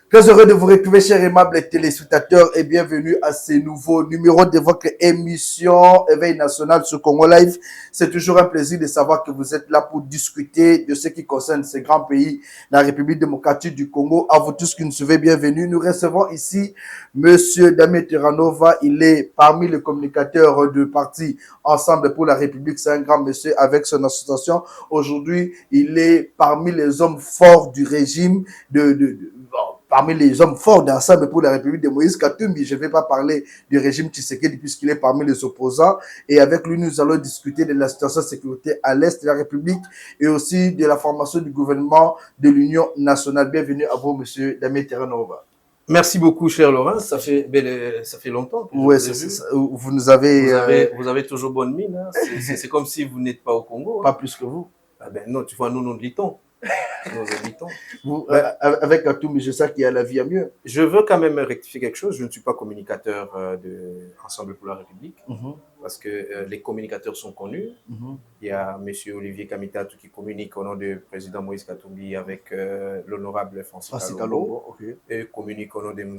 Très heureux de vous retrouver, chers aimables téléspectateurs, et bienvenue à ce nouveau numéro de votre émission Éveil National sur Congo Live. C'est toujours un plaisir de savoir que vous êtes là pour discuter de ce qui concerne ce grand pays, la République démocratique du Congo. À vous tous qui nous suivez, bienvenue. Nous recevons ici Monsieur Damien Terranova. Il est parmi les communicateurs du parti Ensemble pour la République. C'est un grand monsieur avec son association. Aujourd'hui, il est parmi les hommes forts du régime parmi les hommes forts d'Ensemble pour la République de Moïse Katumbi. Je ne vais pas parler du régime Tshisekedi puisqu'il est parmi les opposants. Et avec lui, nous allons discuter de la situation de sécurité à l'est de la République et aussi de la formation du gouvernement de l'Union nationale. Bienvenue à vous, monsieur Damien Terranova. Merci beaucoup, cher Laurent. Ça fait longtemps que oui, vous nous avez... Vous avez toujours bonne mine. Hein. C'est comme si vous n'êtes pas au Congo. Pas plus que vous. Ah ben non, tu vois, nous litons. Vous, avec Katumbi, je sais qu'il y a la vie à mieux. Je veux quand même rectifier quelque chose. Je ne suis pas communicateur de Ensemble pour la République, parce que les communicateurs sont connus. Il y a M. Olivier Kamitatou qui communique au nom du président Moïse Katumbi avec l'honorable Francis Kalongo, et communique au nom de M.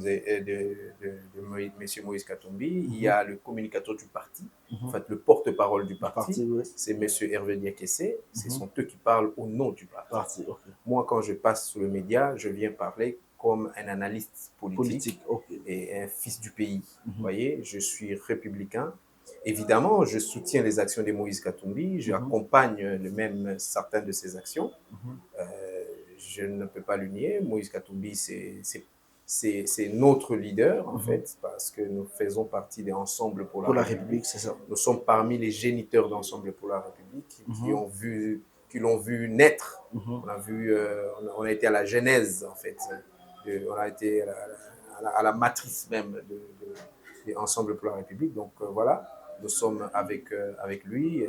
Moïse Katumbi. Il y a le communicateur du parti, en fait le porte-parole du parti, c'est M. Hervé Diakessé. Ce sont eux qui parlent au nom du parti. Moi, quand je passe sur le média, je viens parler comme un analyste politique. Et un fils du pays. Vous voyez, je suis républicain. Évidemment, je soutiens les actions de Moïse Katumbi, j'accompagne même certaines de ses actions. Je ne peux pas le nier. Moïse Katumbi, c'est notre leader, en fait, parce que nous faisons partie d'Ensemble pour la République. C'est ça. Nous sommes parmi les géniteurs d'Ensemble pour la République qui l'ont vu naître. On a été à la genèse, en fait. On a été à la matrice même de Ensemble pour la République. Donc voilà, nous sommes avec lui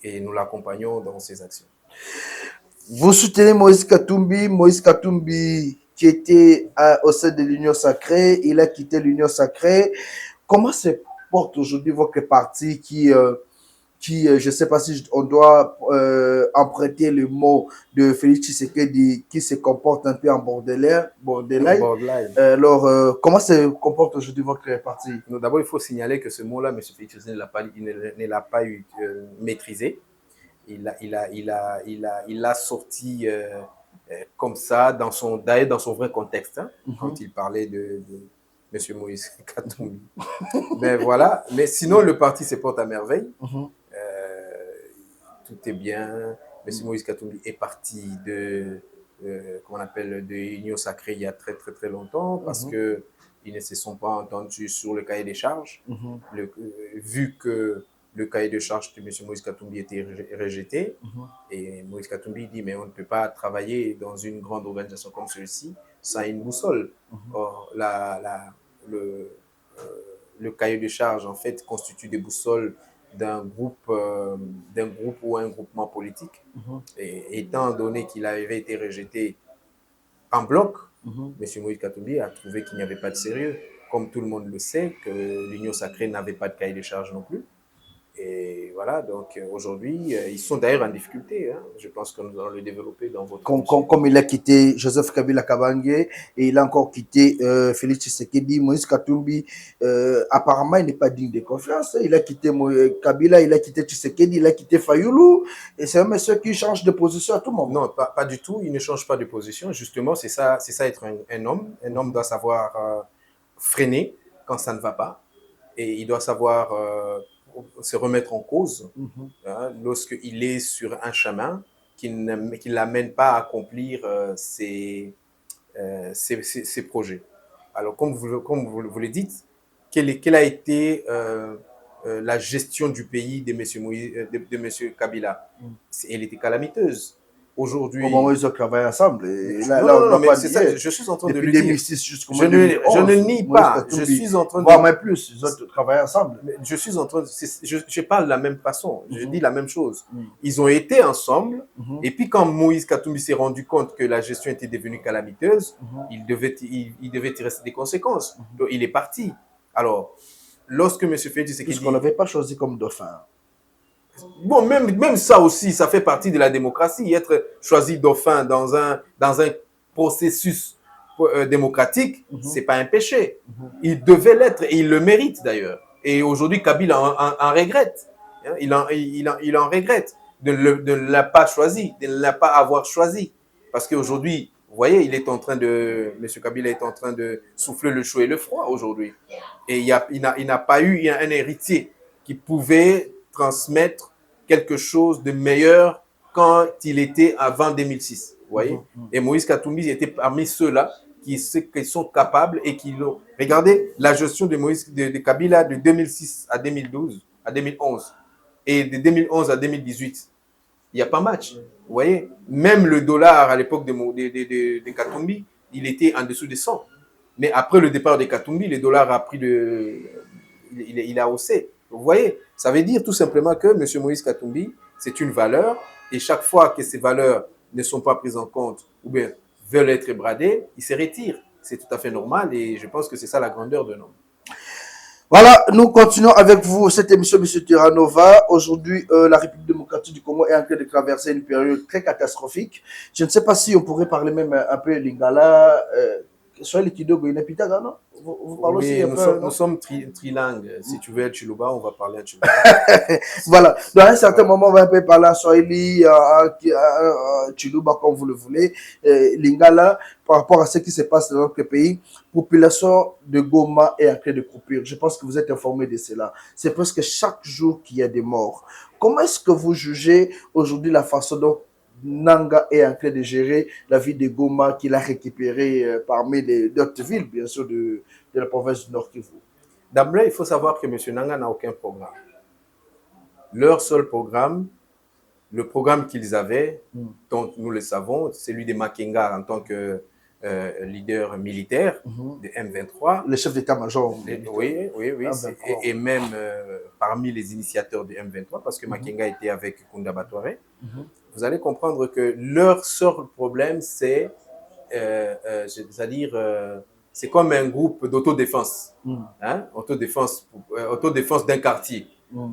et nous l'accompagnons dans ses actions. Vous soutenez Moïse Katumbi qui était au sein de l'Union sacrée. Il a quitté l'Union sacrée. Comment se porte aujourd'hui votre parti qui je ne sais pas si on doit emprunter le mot de Félix Tshisekedi qui se comporte un peu en borderline. Alors, comment se comporte aujourd'hui votre parti? D'abord, il faut signaler que ce mot-là, M. Félix Tshisekedi ne l'a pas maîtrisé. Il l'a sorti comme ça dans son vrai contexte, quand il parlait de M. Moïse Katumbi. Mais voilà. Mais sinon, le parti se porte à merveille. Tout est bien. M. Moïse Katumbi est parti de l'Union sacrée il y a très très très longtemps parce que ils ne se sont pas entendus sur le cahier des charges. Vu que le cahier de charges de M. Moïse Katumbi était rejeté, et Moïse Katumbi dit mais on ne peut pas travailler dans une grande organisation comme celle-ci sans une boussole. Or, le cahier de charges en fait constitue des boussoles d'un groupe ou un groupement politique. Et étant donné qu'il avait été rejeté en bloc, M. Moïse Katumbi a trouvé qu'il n'y avait pas de sérieux. Comme tout le monde le sait, que l'Union sacrée n'avait pas de cahier de charges non plus. Et voilà, donc aujourd'hui, ils sont d'ailleurs en difficulté. Je pense que nous allons le développer dans votre... Comme il a quitté Joseph Kabila Kabange et il a encore quitté Félix Tshisekedi, Moïse Katumbi, apparemment, il n'est pas digne de confiance. Il a quitté Kabila, il a quitté Tshisekedi, il a quitté Fayoulou. Et c'est un monsieur qui change de position à tout moment. Non, pas du tout. Il ne change pas de position. Justement, c'est ça être un homme. Un homme doit savoir freiner quand ça ne va pas. Et il doit savoir... se remettre en cause lorsqu'il est sur un chemin qui ne l'amène pas à accomplir ses projets. Alors, comme vous le dites, quelle a été la gestion du pays de M. Kabila? Elle était calamiteuse. aujourd'hui... Au moment où ils ont travaillé ensemble. Et là, non, mais c'est ça, je suis en train de le dire. Depuis 2006 jusqu'au Je ne nie pas, je suis en train de... Voire même plus, ils ont travaillé ensemble. Je suis en train de... Je parle de la même façon, je dis la même chose. Ils ont été ensemble, et puis quand Moïse Katumbi s'est rendu compte que la gestion était devenue calamiteuse, il devait tirer des conséquences. Donc il est parti. Alors, lorsque M. Félix Tshisekedi... Puisqu'on n'avait pas choisi comme dauphin. Bon, même ça aussi, ça fait partie de la démocratie. Être choisi dauphin dans un processus démocratique, c'est pas un péché. Il devait l'être et il le mérite d'ailleurs. Et aujourd'hui, Kabila en regrette. Il en regrette de ne l'a pas choisi, de ne l'a pas avoir choisi. Parce qu'aujourd'hui, vous voyez, M. Kabila est en train de souffler le chaud et le froid aujourd'hui. Et il n'a pas eu un héritier qui pouvait transmettre quelque chose de meilleur quand il était avant 2006. Vous voyez? Et Moïse Katumbi était parmi ceux-là qui sont capables et qui l'ont... Regardez la gestion de Kabila de 2006 à 2012, à 2011. Et de 2011 à 2018, il n'y a pas match. Vous voyez? Même le dollar à l'époque de Katumbi, il était en dessous de 100. Mais après le départ de Katumbi, le dollar a pris il a haussé. Vous voyez, ça veut dire tout simplement que M. Moïse Katumbi, c'est une valeur, et chaque fois que ces valeurs ne sont pas prises en compte ou bien veulent être bradées, il se retire. C'est tout à fait normal, et je pense que c'est ça la grandeur de l'homme. Voilà, nous continuons avec vous cette émission, M. Terranova. Aujourd'hui, la République démocratique du Congo est en train de traverser une période très catastrophique. Je ne sais pas si on pourrait parler même un peu lingala, soit les Kidogo et Nepitaga, non? Vous parlez aussi un peu, nous sommes trilingues. Si tu veux être Chiluba, on va parler en Chiluba. Voilà. Dans un certain moment, on va un peu parler en Swahili, Chiluba, comme vous le voulez, lingala, par rapport à ce qui se passe dans notre pays. Population de Goma est en train de couper. Je pense que vous êtes informé de cela. C'est presque chaque jour qu'il y a des morts. Comment est-ce que vous jugez aujourd'hui la façon dont Nanga est en train de gérer la ville de Goma qu'il a récupérée parmi les autres villes, bien sûr, de la province du Nord Kivu? D'abord, il faut savoir que M. Nanga n'a aucun programme. Leur seul programme, le programme qu'ils avaient, dont nous le savons, c'est celui de Makenga en tant que leader militaire de M23. Le chef d'état-major. Oui. Et même parmi les initiateurs de M23, parce que Makenga était avec Kunda Batware. Vous allez comprendre que leur seul problème, c'est, c'est-à-dire, c'est comme un groupe d'autodéfense, hein? Autodéfense d'un quartier.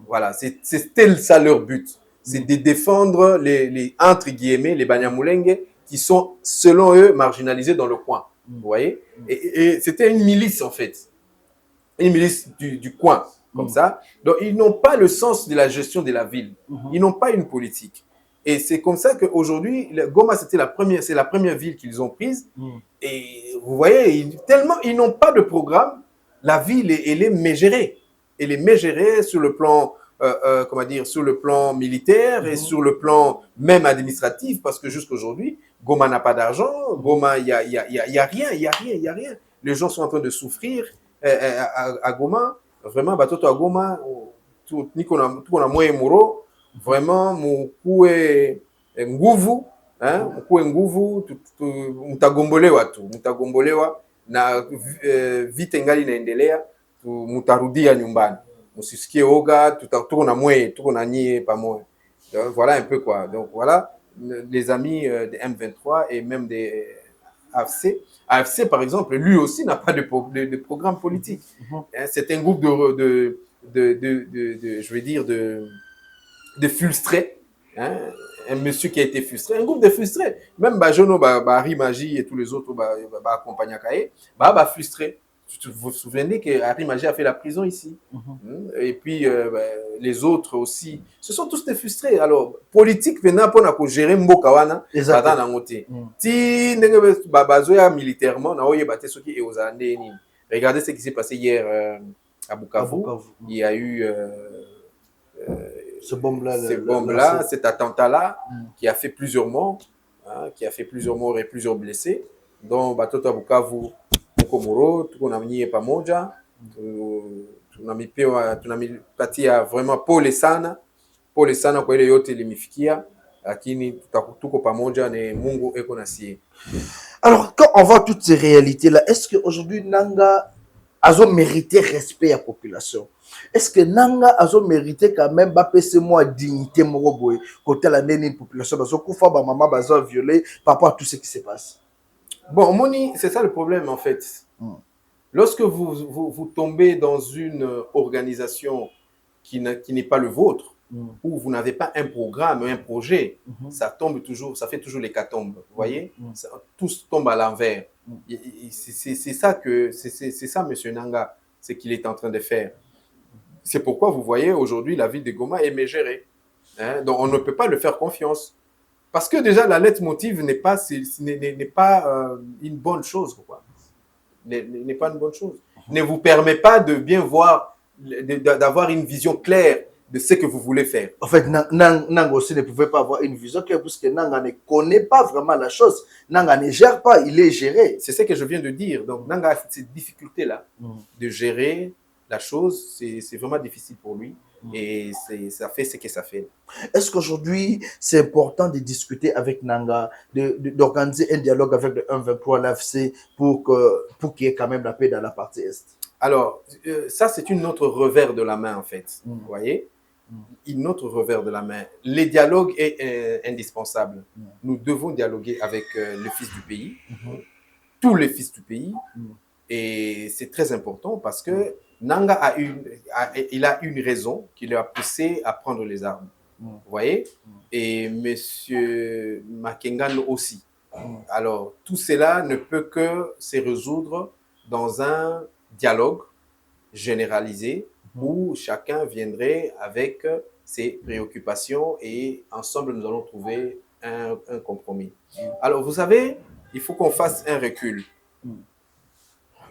Voilà, c'était ça leur but. C'est de défendre entre guillemets, les Banyamulenge qui sont, selon eux, marginalisés dans le coin. Vous voyez? Et c'était une milice, en fait. Une milice du coin, comme ça. Donc, ils n'ont pas le sens de la gestion de la ville. Ils n'ont pas une politique. Et c'est comme ça qu'aujourd'hui, Goma, c'est la première ville qu'ils ont prise. Et vous voyez, tellement ils n'ont pas de programme, la ville, elle est mégérée. Elle est mégérée sur le plan, sur le plan militaire et sur le plan même administratif, parce que jusqu'aujourd'hui, Goma n'a pas d'argent, Goma, il y a rien. Les gens sont en train de souffrir à Goma. Vraiment, batoto à Goma, tout qu'on a moins muro. Vraiment, mukue nguvu, mukue nguvu, mutagombolewa na vita ingali inaendelea, mutarudia nyumbani, musisikie oga, tuko na nyie pamoja. Voilà un peu quoi. Donc voilà, les amis de M23 et même des AFC. AFC par exemple, lui aussi n'a pas de programme politique. C'est un groupe je vais dire de frustrés, hein? Un monsieur qui a été frustré, un groupe de frustrés. Même Bajono, Harry Magie et tous les autres accompagnent Kaye, frustrés. Vous vous souvenez que Harry Magie a fait la prison ici. Et puis les autres aussi. Ce sont tous des frustrés. Alors, politique, maintenant, pour gérer Mbokawana, militairement, regardez ce qui s'est passé hier à Bukavu. Il y a eu ce bombe-là, cet attentat-là, qui a fait plusieurs morts, et plusieurs blessés, dont Batoto Bukavu, Mukomoro, Tukonamni pamoja, tunamipatia vraiment pole sana kwa ile yote limifikia. lakini tuko pamoja na Mungu eko na sie. Alors, quand on voit toutes ces réalités-là, est-ce qu'aujourd'hui, Nanga a mérité respect à la population? Est-ce que Nanga a mérité quand même baisser moi dignité moroboy côté la population parce que fois maman baza violé par rapport à tout ce qui se passe? Bon, Moni, c'est ça le problème en fait. Lorsque vous tombez dans une organisation qui n'est pas le vôtre, où vous n'avez pas un programme, un projet, ça tombe toujours, ça fait toujours l'hécatombe, vous voyez, tout tombe à l'envers. C'est ça M. Nanga, ce qu'il est en train de faire. C'est pourquoi vous voyez aujourd'hui la ville de Goma est mégérée. Hein? Donc on ne peut pas le faire confiance. Parce que déjà la lettre motive n'est pas une bonne chose, quoi. N'est pas une bonne chose. Ne vous permet pas de bien voir, d'avoir une vision claire de ce que vous voulez faire. En fait, Nanga aussi ne pouvait pas avoir une vision claire parce que Nanga ne connaît pas vraiment la chose. Nanga ne gère pas, il est géré. C'est ce que je viens de dire. Donc Nanga a cette difficulté-là de gérer la chose. C'est vraiment difficile pour lui. Et ça fait ce que ça fait. Est-ce qu'aujourd'hui, c'est important de discuter avec Nanga, d'organiser un dialogue avec le 1-23, l'AFC, pour qu'il y ait quand même la paix dans la partie Est? Alors, ça, c'est une autre revers de la main, en fait. Vous voyez? Une autre revers de la main. Le dialogue est indispensable. Nous devons dialoguer avec le fils du pays, tous les fils du pays. Et c'est très important parce que Nanga a une raison qui lui a poussé à prendre les armes. Vous voyez? Et M. Makengano aussi. Alors, tout cela ne peut que se résoudre dans un dialogue généralisé où chacun viendrait avec ses préoccupations et ensemble nous allons trouver un compromis. Alors, vous savez, il faut qu'on fasse un recul.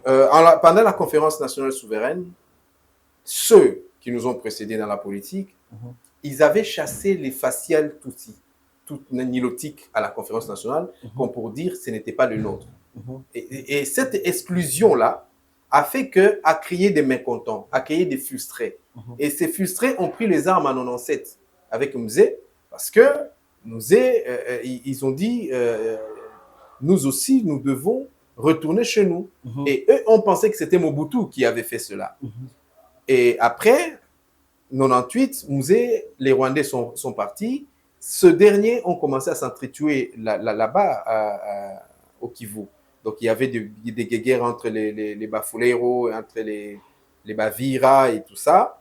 Pendant la conférence nationale souveraine, ceux qui nous ont précédés dans la politique, ils avaient chassé les faciales Tutsi, toute nilotique à la conférence nationale, comme pour dire ce n'était pas le nôtre. Et cette exclusion-là a créé des mécontents, a créé des frustrés. Et ces frustrés ont pris les armes en 97 avec Mzé, parce que Mzé, ils ont dit, nous aussi, nous devons retourner chez nous. Et eux ont pensé que c'était Mobutu qui avait fait cela. Et après 98, Mzé, les Rwandais sont partis. Ce dernier ont commencé à s'entretuer là-bas au Kivu. Donc il y avait des guerres entre les Bafulero, entre les Bavira et tout ça,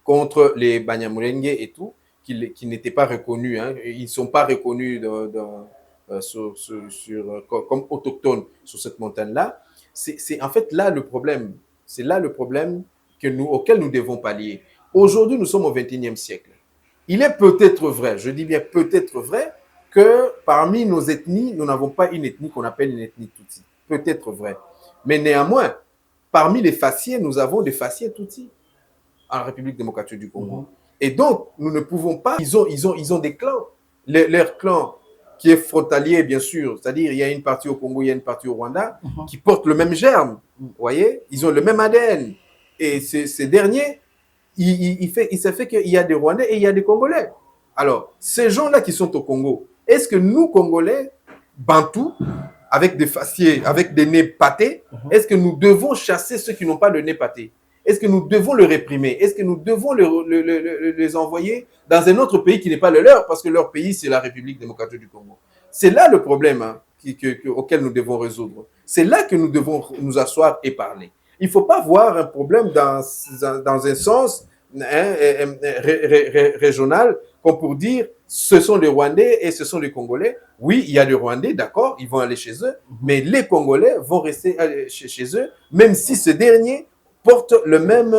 contre les Banyamulenge et tout, qui n'étaient pas reconnus. Hein. Ils ne sont pas reconnus comme autochtones sur cette montagne-là. C'est en fait là le problème. C'est là le problème auquel nous devons pallier. Aujourd'hui, nous sommes au XXIe siècle. Il est peut-être vrai, je dis bien peut-être vrai, que parmi nos ethnies, nous n'avons pas une ethnie qu'on appelle une ethnie Tutsi. Peut-être vrai. Mais néanmoins, parmi les faciès, nous avons des faciès Tutsi en République démocratique du Congo. Et donc, nous ne pouvons pas... Ils ont des clans. Leur clan qui est frontalier, bien sûr, c'est-à-dire il y a une partie au Congo, il y a une partie au Rwanda, qui portent le même germe. Vous voyez? Ils ont le même ADN. Et ces derniers, il se fait qu'il y a des Rwandais et il y a des Congolais. Alors, ces gens-là qui sont au Congo, est-ce que nous, Congolais, Bantous, avec des faciès, avec des nez pâtés, est-ce que nous devons chasser ceux qui n'ont pas de nez pâté? Est-ce que nous devons le réprimer? Est-ce que nous devons les envoyer dans un autre pays qui n'est pas le leur? Parce que leur pays, c'est la République démocratique du Congo. C'est là le problème auquel nous devons résoudre. C'est là que nous devons nous asseoir et parler. Il ne faut pas voir un problème dans un sens régional, comme pour dire ce sont les Rwandais et ce sont les Congolais. Oui, il y a les Rwandais, d'accord, ils vont aller chez eux, mais les Congolais vont rester chez eux, même si ce dernier porte le même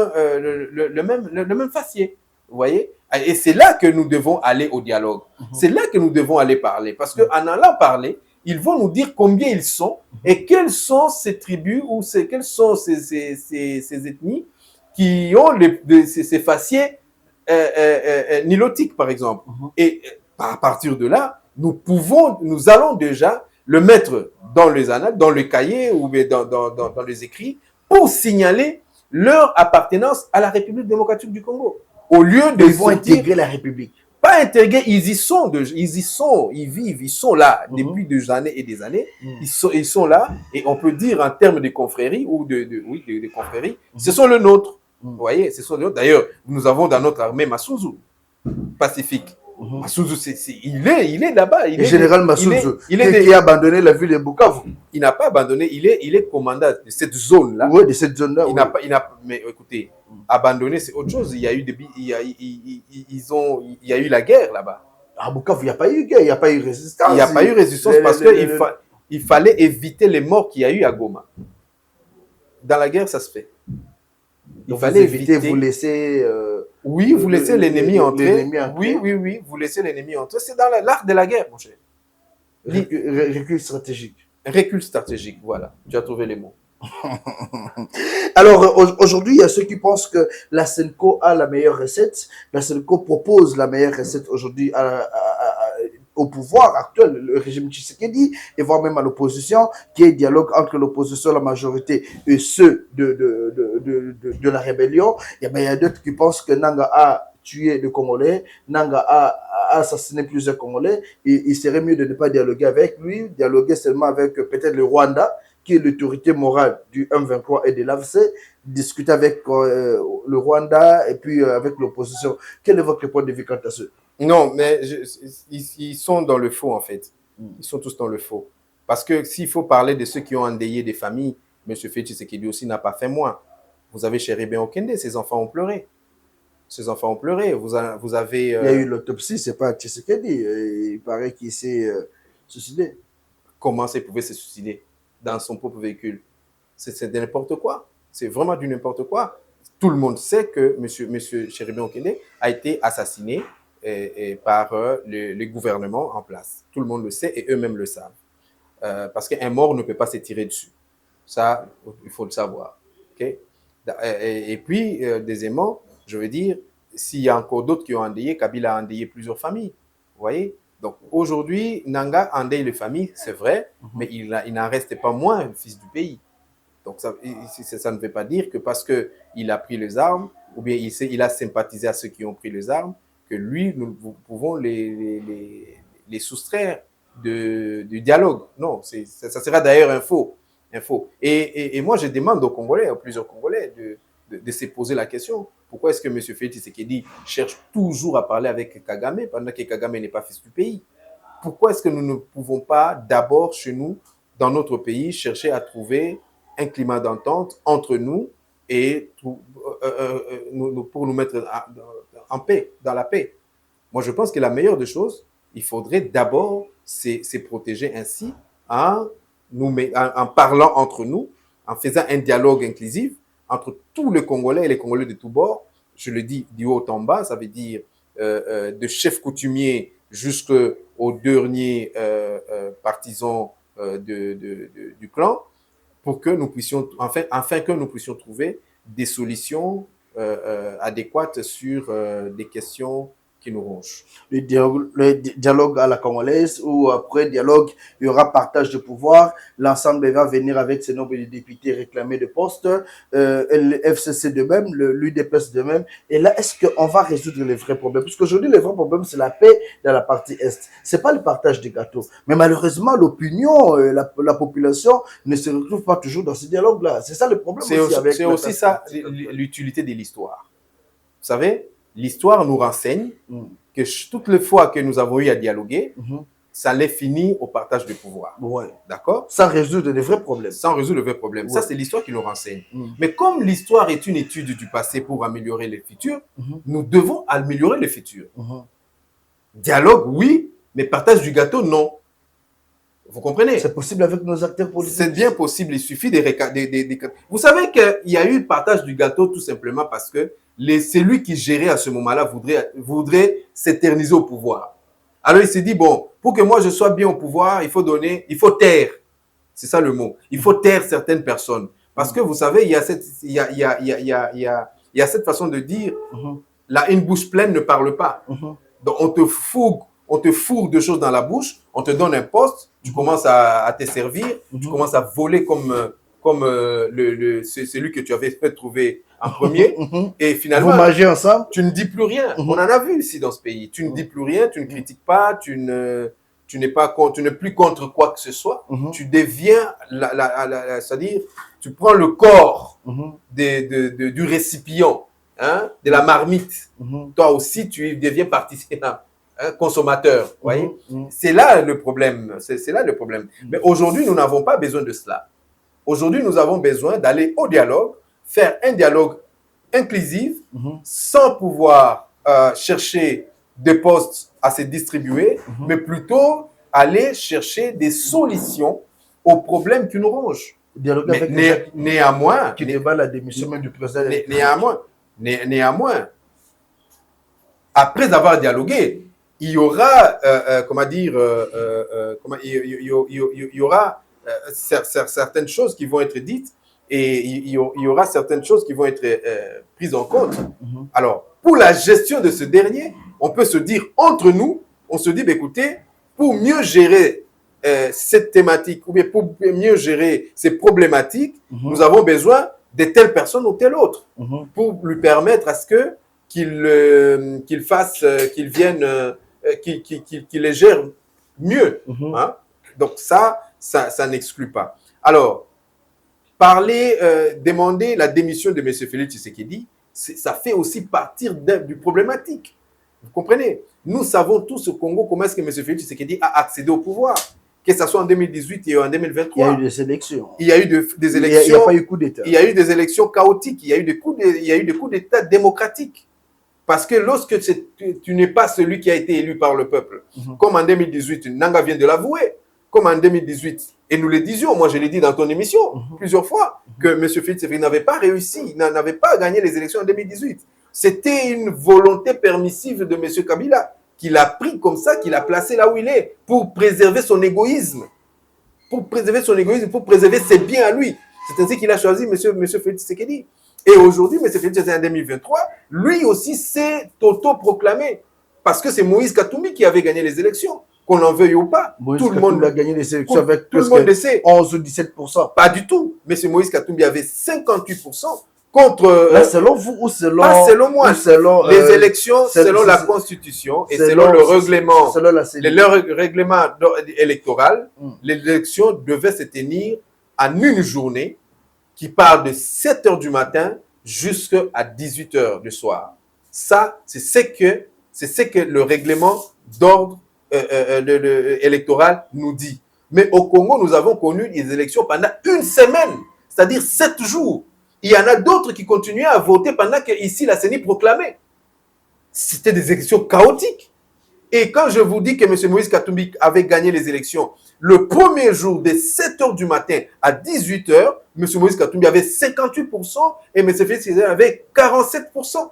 faciès. Vous voyez? Et c'est là que nous devons aller au dialogue. C'est là que nous devons aller parler. Parce qu'en allant parler, ils vont nous dire combien ils sont et quelles sont ces tribus ou quelles sont ces ethnies qui ont ces faciès nilotiques, par exemple. Et à partir de là, nous allons déjà le mettre dans les annales, dans le cahier ou dans les écrits pour signaler leur appartenance à la République démocratique du Congo. Au lieu de Ils vont intégrer la République. pas intégrés, ils y sont, ils vivent, ils sont là depuis des années et des années. Ils sont là, et on peut dire en termes de confrérie ou de confrérie, ce sont le nôtre. Vous voyez, ce sont le nôtre. D'ailleurs, nous avons dans notre armée Massouzou, pacifique. Massouzou, il est là-bas. Le général Massouzou, qui a abandonné la ville de Bukavu. Il n'a pas abandonné, il est commandant de cette zone-là. Oui, de cette zone-là. Mais écoutez, abandonné, c'est autre chose. Il y a eu la guerre là-bas. À Bukavu, il n'y a pas eu guerre, il n'y a pas eu résistance. Il n'y a pas eu résistance parce qu'il fallait éviter les morts qu'il y a eu à Goma. Dans la guerre, ça se fait. Il fallait éviter, vous laisser... oui, vous laissez l'ennemi entrer. Oui, vous laissez l'ennemi entrer. C'est dans l'art de la guerre, mon cher. Recul stratégique. Recul stratégique, voilà. Tu as trouvé les mots. Alors, aujourd'hui, il y a ceux qui pensent que la Senco a la meilleure recette. La Senco propose la meilleure recette aujourd'hui au pouvoir actuel, le régime Tshisekedi, et voire même à l'opposition, qui est dialogue entre l'opposition, la majorité, et ceux de la rébellion. Il y a d'autres qui pensent que Nanga a tué le Congolais, Nanga a assassiné plusieurs Congolais, et il serait mieux de ne pas dialoguer avec lui, dialoguer seulement avec peut-être le Rwanda, qui est l'autorité morale du M23 et de l'AFC, discuter avec le Rwanda et puis avec l'opposition. Quel est votre point de vue quant à ce? Non, mais ils sont dans le faux, en fait. Ils sont tous dans le faux. Parce que s'il faut parler de ceux qui ont endeuillé des familles, M. Félix Tshisekedi aussi n'a pas fait moins. Vous avez Chéribin Okende, ses enfants ont pleuré. Ses enfants ont pleuré. Vous avez... Il y a eu l'autopsie, c'est pas Tshisekedi. Il paraît qu'il s'est suicidé. Comment il pouvait se suicider dans son propre véhicule? C'est de n'importe quoi. C'est vraiment du n'importe quoi. Tout le monde sait que M. Chéribin Okende a été assassiné par le gouvernement en place. Tout le monde le sait et eux-mêmes le savent. Parce qu'un mort ne peut pas se tirer dessus. Ça, il faut le savoir. Okay? Et puis, deuxièmement, je veux dire, s'il y a encore d'autres qui ont endeuillé, Kabila a endeuillé plusieurs familles. Vous voyez? Donc aujourd'hui, Nanga endeuille les familles, c'est vrai, mais il n'en reste pas moins le fils du pays. Donc ça ne veut pas dire que parce qu'il a pris les armes, ou bien il a sympathisé à ceux qui ont pris les armes, que lui, nous pouvons les soustraire du dialogue. Non, ça sera d'ailleurs un faux. Et moi, je demande aux Congolais, à plusieurs Congolais, de se poser la question. Pourquoi est-ce que M. Félix Tshisekedi cherche toujours à parler avec Kagame pendant que Kagame n'est pas fils du pays? Pourquoi est-ce que nous ne pouvons pas d'abord chez nous, dans notre pays, chercher à trouver un climat d'entente entre nous et pour nous mettre en paix, dans la paix? Moi, je pense que la meilleure des choses, il faudrait d'abord se protéger ainsi en parlant entre nous, en faisant un dialogue inclusif entre tous les Congolais et les Congolais de tous bords. Je le dis du haut en bas, ça veut dire de chef coutumier jusqu'au dernier partisan du clan, pour que nous puissions, afin que nous puissions trouver des solutions adéquates sur des questions qui nous rongent. Le dialogue à la congolaise, ou après dialogue, il y aura partage de pouvoir. L'ensemble va venir avec ses nombres de députés réclamés de postes, le FCC de même, l'UDPS de même. Et là, est-ce qu'on va résoudre les vrais problèmes? Parce qu'aujourd'hui, le vrai problème, c'est la paix dans la partie Est. C'est pas le partage des gâteaux. Mais malheureusement, l'opinion, la population ne se retrouve pas toujours dans ce dialogue-là. C'est ça le problème. C'est aussi ça, l'utilité de l'histoire. Vous savez, l'histoire nous renseigne que toutes les fois que nous avons eu à dialoguer, ça allait finir au partage de pouvoir. Ouais. D'accord? Sans résoudre les vrais problèmes. Sans résoudre les vrais problèmes. Ouais. Ça, c'est l'histoire qui nous renseigne. Mais comme l'histoire est une étude du passé pour améliorer le futur, nous devons améliorer le futur. Dialogue, oui, mais partage du gâteau, non. Vous comprenez? C'est possible avec nos acteurs politiques. C'est bien possible. Il suffit de... Vous savez qu'il y a eu le partage du gâteau tout simplement parce que celui qui gérait à ce moment-là voudrait s'éterniser au pouvoir. Alors il s'est dit, bon, pour que moi je sois bien au pouvoir, il faut taire. C'est ça le mot. Il faut taire certaines personnes. Parce que vous savez, il y a cette façon de dire, là, une bouche pleine ne parle pas. Donc on te fourgue de choses dans la bouche, on te donne un poste, tu commences à te servir, tu commences à voler comme celui que tu avais fait trouver en premier. Et finalement, vous mangez ensemble. tu ne dis plus rien. On en a vu ici dans ce pays. Tu ne dis plus rien, tu ne critiques pas, tu n'es plus contre quoi que ce soit. Tu deviens, c'est-à-dire, tu prends le corps du récipient, hein, de la marmite. Toi aussi, tu deviens participant, hein, consommateur. Voyez, c'est là le problème. C'est là le problème. Mais aujourd'hui, nous n'avons pas besoin de cela. Aujourd'hui, nous avons besoin d'aller au dialogue, faire un dialogue inclusif, sans pouvoir chercher des postes à se distribuer, mais plutôt aller chercher des solutions aux problèmes qui nous rongent. Dialogue avec néanmoins, qui débat la démission même du président. Néanmoins, après avoir dialogué, il y aura, il y aura certaines choses qui vont être dites et il y aura certaines choses qui vont être prises en compte. Alors, pour la gestion de ce dernier, on peut se dire entre nous, on se dit, bah, écoutez, pour mieux gérer cette thématique ou bien pour mieux gérer ces problématiques, nous avons besoin de telle personne ou telle autre pour lui permettre à ce que qu'il fasse, qu'il vienne, qu'il les gère mieux. Hein? Donc ça n'exclut pas. Alors, demander la démission de M. Félix Tshisekedi, ça fait aussi partir du problématique. Vous comprenez? Nous savons tous au Congo comment est-ce que M. Félix Tshisekedi a accédé au pouvoir. Que ce soit en 2018 et en 2023. Il y a eu des élections. Il y a eu des élections. Il n'y a pas eu coup d'État. Il y a eu des élections chaotiques. Il y a eu des coups d'État démocratiques. Parce que lorsque tu n'es pas celui qui a été élu par le peuple, comme en 2018, Nanga vient de l'avouer, comme en 2018, et nous le disions, moi je l'ai dit dans ton émission plusieurs fois, que M. Félix Tshisekedi n'avait pas réussi, n'avait pas gagné les élections en 2018. C'était une volonté permissive de M. Kabila, qu'il a pris comme ça, qu'il a placé là où il est, pour préserver son égoïsme. Pour préserver ses biens à lui. C'est ainsi qu'il a choisi M. Félix Tshisekedi. Et aujourd'hui, M. Félix Tshisekedi en 2023, lui aussi s'est auto-proclamé. Parce que c'est Moïse Katumbi qui avait gagné les élections. Qu'on en veuille ou pas. Tout le monde a gagné les élections avec presque 11 ou 17%. Pas du tout. M. Moïse Katumbi avait 58% contre... Là, selon vous ou selon... Pas selon moi. Selon, les élections, selon la Constitution et selon le règlement, le règlement électoral, l'élection devait se tenir en une journée qui part de 7 h du matin jusqu'à 18 h du soir. Ça, c'est ce que le règlement d'ordre électoral nous dit. Mais au Congo, nous avons connu des élections pendant une semaine, c'est-à-dire 7 jours. Il y en a d'autres qui continuaient à voter pendant que ici la CENI proclamait. C'était des élections chaotiques. Et quand je vous dis que M. Moïse Katumbi avait gagné les élections, le premier jour de 7 h du matin à 18 h, M. Moïse Katumbi avait 58% et M. Félix Tshisekedi avait 47%.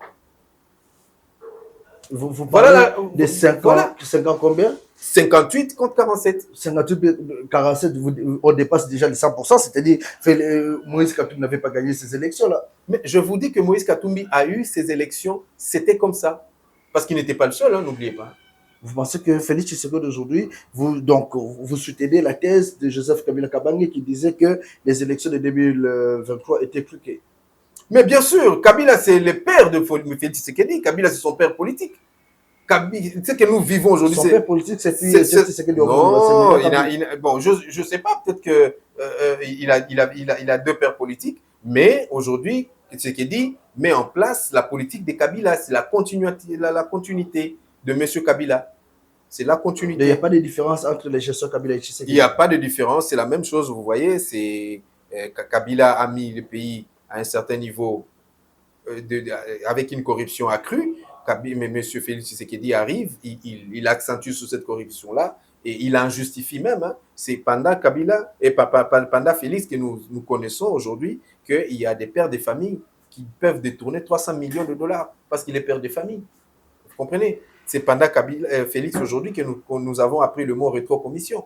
Vous parlez de 50 combien? 58 contre 47. 58, 47, on dépasse déjà les 100%, c'est-à-dire que Moïse Katumbi n'avait pas gagné ces élections-là. Mais je vous dis que Moïse Katumbi a eu ces élections, c'était comme ça. Parce qu'il n'était pas le seul, hein, n'oubliez pas. Vous pensez que Félix Tshisekedi aujourd'hui, vous soutenez la thèse de Joseph Kabila Kabange qui disait que les élections de 2023 étaient truquées? Mais bien sûr, Kabila c'est le père de Félix Tshisekedi, Kabila c'est son père politique. Tu sais que nous vivons aujourd'hui. Son père politique, c'est Tshisekedi. Non, bon, je sais pas, peut-être que il a deux pères politiques, mais aujourd'hui, Tshisekedi met en place la politique de Kabila, c'est la continuité de M. Kabila. C'est la continuité. Il n'y a pas de différence entre les gesteurs Kabila et Tshisekedi. Il n'y a pas de différence, c'est la même chose, vous voyez, c'est Kabila a mis le pays à un certain niveau avec une corruption accrue. Mais M. Félix Tshisekedi arrive, il accentue sur cette corruption-là et il en justifie même. Hein. C'est pendant Kabila et pendant Félix que nous connaissons aujourd'hui qu'il y a des pères de famille qui peuvent détourner 300 millions de dollars parce qu'il est père de famille. Vous comprenez? C'est pendant Félix aujourd'hui que nous avons appris le mot rétrocommission.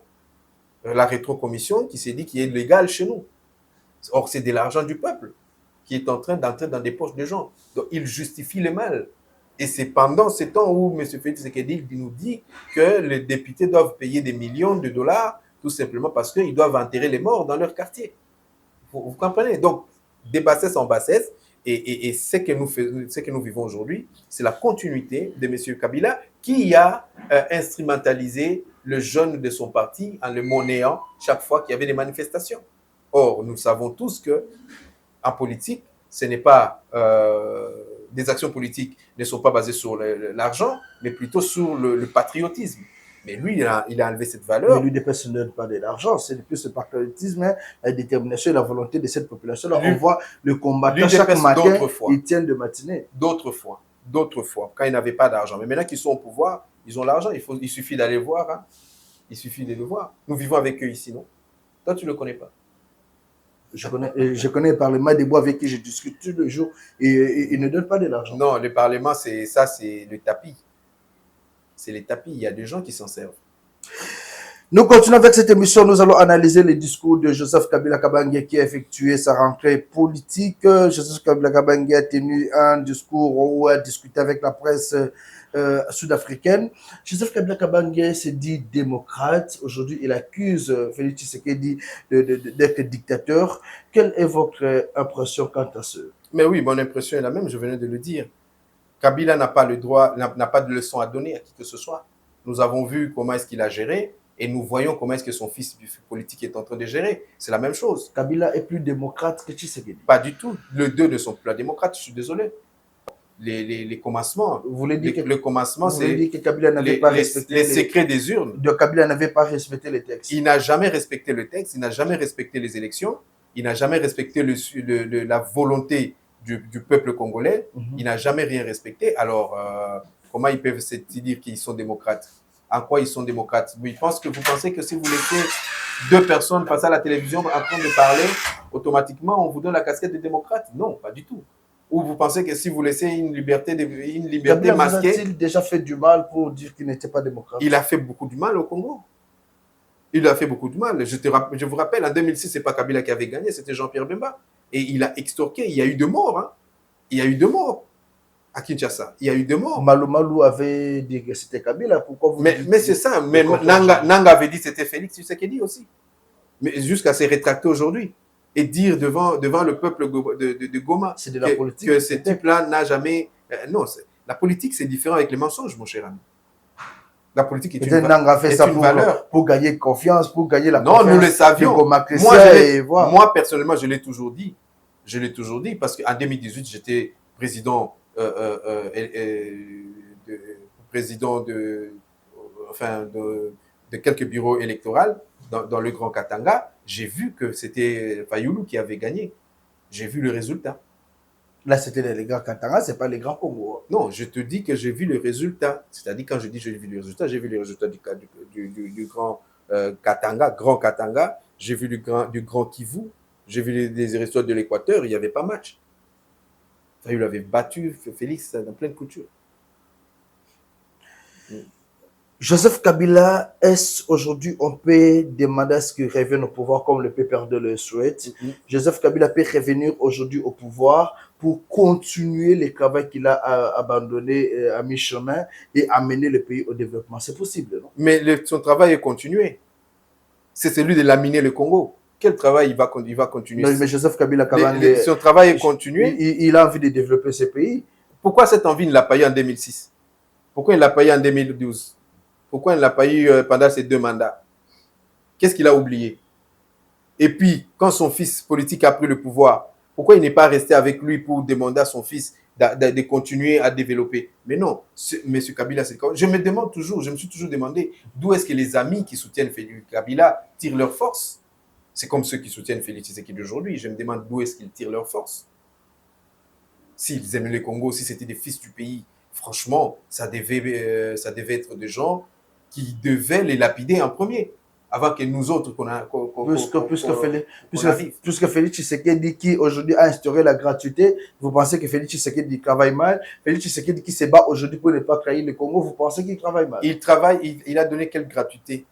La rétrocommission qui s'est dit qu'il est légal chez nous. Or, c'est de l'argent du peuple qui est en train d'entrer dans des poches de gens. Donc, il justifie le mal. Et c'est pendant ce temps où M. Félix Tshisekedi nous dit que les députés doivent payer des millions de dollars tout simplement parce qu'ils doivent enterrer les morts dans leur quartier. Vous comprenez? Donc, des bassesses en bassesse. Et ce que nous vivons aujourd'hui, c'est la continuité de M. Kabila qui a instrumentalisé le jeune de son parti en le monnayant chaque fois qu'il y avait des manifestations. Or, nous savons tous que en politique, ce n'est pas des actions politiques ne sont pas basées sur l'argent, mais plutôt sur le patriotisme. Mais lui, il a enlevé cette valeur. Mais lui, des personnes ne donnent pas de l'argent, c'est plus le patriotisme, hein, la détermination et la volonté de cette population-là. On voit le combattant chaque matin, ils tiennent de matinée. D'autres fois, quand ils n'avaient pas d'argent. Mais maintenant qu'ils sont au pouvoir, ils ont l'argent. Il suffit d'aller voir. Hein. Il suffit de le voir. Nous vivons avec eux ici, non? Toi, tu ne le connais pas. Je connais le Parlement des Bois avec qui je discute tous les jours et ils ne donnent pas de l'argent. Non, le Parlement, c'est le tapis. C'est les tapis. Il y a des gens qui s'en servent. Nous continuons avec cette émission. Nous allons analyser le discours de Joseph Kabila Kabange qui a effectué sa rentrée politique. Joseph Kabila Kabange a tenu un discours où il a discuté avec la presse sud-africaine. Joseph Kabila Kabange se dit démocrate. Aujourd'hui, il accuse Félix Tshisekedi d'être dictateur. Quelle est votre impression quant à ce? Mais oui, mon impression est la même, je venais de le dire. Kabila n'a pas le droit, n'a pas de leçon à donner à qui que ce soit. Nous avons vu comment est-ce qu'il a géré et nous voyons comment est-ce que son fils politique est en train de gérer. C'est la même chose. Kabila est plus démocrate que Tshisekedi. Pas du tout. Les deux ne sont plus démocrates, je suis désolé. Les commencements. Vous voulez dire le commencement, c'est que Kabila n'avait pas respecté les secrets des urnes. Kabila n'avait pas respecté les textes. Il n'a jamais respecté le texte, il n'a jamais respecté les élections, il n'a jamais respecté la volonté du peuple congolais, il n'a jamais rien respecté. Alors, comment ils peuvent se dire qu'ils sont démocrates? En quoi ils sont démocrates? Vous pensez que si vous laissez deux personnes passer à la télévision en train de parler, automatiquement, on vous donne la casquette de démocrate? Non, pas du tout. Ou vous pensez que si vous laissez une liberté masquée... A-t-il déjà fait du mal pour dire qu'il n'était pas démocrate? Il a fait beaucoup de mal au Congo. Il a fait beaucoup de mal. Je vous rappelle, en 2006, ce n'est pas Kabila qui avait gagné, c'était Jean-Pierre Bemba. Et il a extorqué, il y a eu de morts. Hein. Il y a eu de morts à Kinshasa. Il y a eu de morts. Malou avait dit que c'était Kabila. Pourquoi vous mais c'est ça. Mais Nanga avait dit que c'était Félix Tshisekedi aussi. Mais jusqu'à se rétracter aujourd'hui. Et dire devant le peuple de Goma de la politique, que ce type-là n'a jamais... non, la politique, c'est différent avec les mensonges, mon cher ami. La politique est une valeur. Pour gagner confiance, pour gagner la confiance. Non, nous le savions. Moi, personnellement, je l'ai toujours dit. Je l'ai toujours dit parce qu'en 2018, j'étais président de quelques bureaux électoraux dans le Grand Katanga. J'ai vu que c'était Fayoulou qui avait gagné. J'ai vu le résultat. Là, c'était les grands Katanga, ce n'est pas les grands Congo. Non, je te dis que j'ai vu le résultat. C'est-à-dire, quand je dis j'ai vu le résultat, j'ai vu le résultat du Grand Katanga. J'ai vu du Grand Kivu. J'ai vu les résultats de l'Équateur. Il n'y avait pas match. Fayoulou avait battu Félix dans pleine couture. Joseph Kabila, est-ce aujourd'hui on peut demander à ce qu'il revienne au pouvoir comme le PPRD le souhaite? Joseph Kabila peut revenir aujourd'hui au pouvoir pour continuer le travail qu'il a abandonné à mi-chemin et amener le pays au développement. C'est possible, non? Mais son travail est continué. C'est celui de laminer le Congo. Quel travail il va continuer? Non, mais Joseph Kabila, son travail est continué. Il a envie de développer ce pays. Pourquoi cette envie ne l'a pas eu en 2006? Pourquoi il ne l'a pas eu en 2012? Pourquoi il ne l'a pas eu pendant ces 2 mandats? Qu'est-ce qu'il a oublié? Et puis, quand son fils politique a pris le pouvoir, pourquoi il n'est pas resté avec lui pour demander à son fils de continuer à développer? Mais non, M. Kabila, je me suis toujours demandé d'où est-ce que les amis qui soutiennent Félix Kabila tirent leur force. C'est comme ceux qui soutiennent Félix Tshisekedi d'aujourd'hui. Je me demande d'où est-ce qu'ils tirent leur force. S'ils aimaient le Congo, si c'était des fils du pays, franchement, ça devait être des gens qui devaient les lapider en premier, avant que nous autres puisque Félix Tshisekedi qui aujourd'hui a instauré la gratuité, vous pensez que Félix Tshisekedi travaille mal? Félix Tshisekedi qui se bat aujourd'hui pour ne pas trahir le Congo, vous pensez qu'il travaille mal? Il a donné quelle gratuité?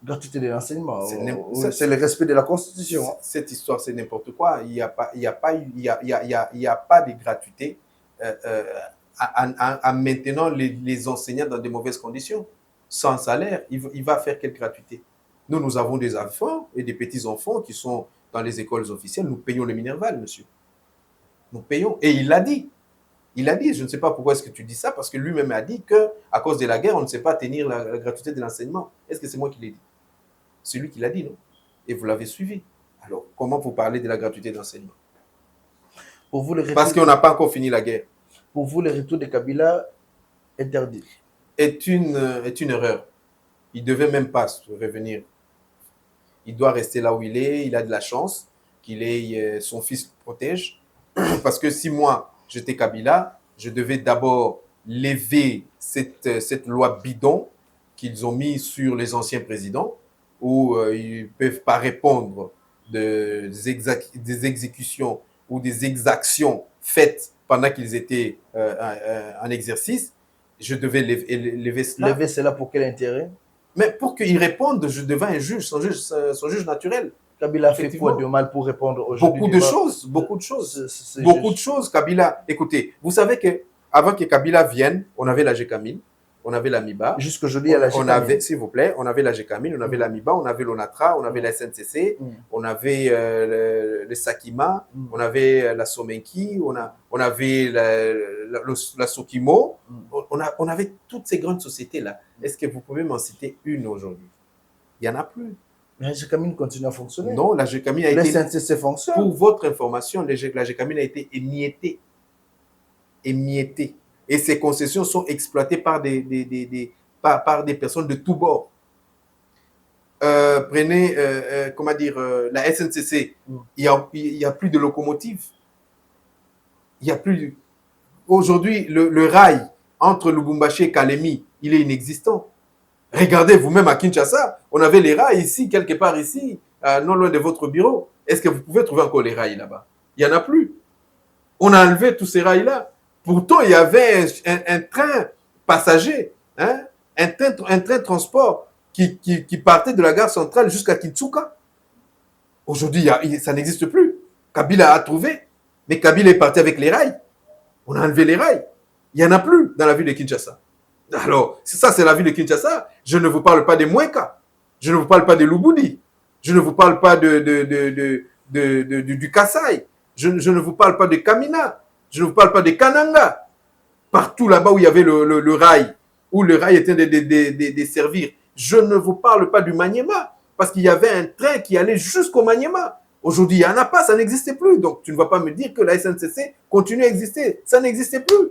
Gratuité de l'enseignement, c'est le respect de la Constitution. Cette histoire, c'est n'importe quoi. Il n'y a pas de gratuité en maintenant les enseignants dans de mauvaises conditions. Sans salaire, il va faire quelle gratuité? Nous avons des enfants et des petits-enfants qui sont dans les écoles officielles. Nous payons le Minerval, monsieur. Nous payons. Et il l'a dit. Il a dit, je ne sais pas pourquoi est-ce que tu dis ça, parce que lui-même a dit qu'à cause de la guerre, on ne sait pas tenir la gratuité de l'enseignement. Est-ce que c'est moi qui l'ai dit? C'est lui qui l'a dit, non? Et vous l'avez suivi. Alors, comment vous parlez de la gratuité d'enseignement? Pour vous, Parce qu'on n'a pas encore fini la guerre. Pour vous, le retour de Kabila interdit est une erreur. Il ne devait même pas revenir. Il doit rester là où il est. Il a de la chance qu'il ait son fils le protège. Parce que si moi, j'étais Kabila, je devais d'abord lever cette loi bidon qu'ils ont mis sur les anciens présidents, où ils ne peuvent pas répondre des exécutions ou des exactions faites pendant qu'ils étaient en exercice. Je devais lever cela. Lever cela pour quel intérêt? Mais pour qu'ils répondent devant un juge, son juge naturel. Kabila a fait quoi de mal pour répondre aujourd'hui? Beaucoup de choses. Beaucoup de choses, Kabila. Écoutez, vous savez qu'avant que Kabila vienne, on avait la GECAMIN, on avait la MIBA. Jusqu'aujourd'hui, il y a la GECAMIN. S'il vous plaît, on avait la GECAMIN, on avait la MIBA, on avait l'ONATRA, on avait la SNCC, on avait le Sakima, on avait la Somenki, on avait la Sokimo, on avait toutes ces grandes sociétés-là. Est-ce que vous pouvez m'en citer une aujourd'hui? Il n'y en a plus. Mais la GECAMIN continue à fonctionner. Non, la GECAMIN a été... La SNCC fonctionne. Pour votre information, la GECAMIN a été émiettée. Émiettée. Et ces concessions sont exploitées par des personnes de tous bords. Prenez, comment dire, la SNCC. Il y a plus de locomotives. Il y a plus... Aujourd'hui, le rail entre Lubumbashi et Kalemi, il est inexistant. Regardez vous-même à Kinshasa, on avait les rails ici, quelque part ici, non loin de votre bureau. Est-ce que vous pouvez trouver encore les rails là-bas? Il n'y en a plus. On a enlevé tous ces rails-là. Pourtant, il y avait un train passager, hein, un train transport qui partait de la gare centrale jusqu'à Kitsuka. Aujourd'hui, ça n'existe plus. Kabila a trouvé, mais Kabila est parti avec les rails. On a enlevé les rails. Il n'y en a plus dans la ville de Kinshasa. Alors, ça, c'est la ville de Kinshasa. Je ne vous parle pas de Mwenka. Je ne vous parle pas de Lubudi. Je ne vous parle pas du Kasaï. Je ne vous parle pas de Kamina. Je ne vous parle pas de Kananga. Partout là-bas où il y avait le rail, où le rail était de servir. Je ne vous parle pas du Maniema, parce qu'il y avait un train qui allait jusqu'au Maniema. Aujourd'hui, il n'y en a pas, ça n'existait plus. Donc, tu ne vas pas me dire que la SNCC continue à exister. Ça n'existait plus.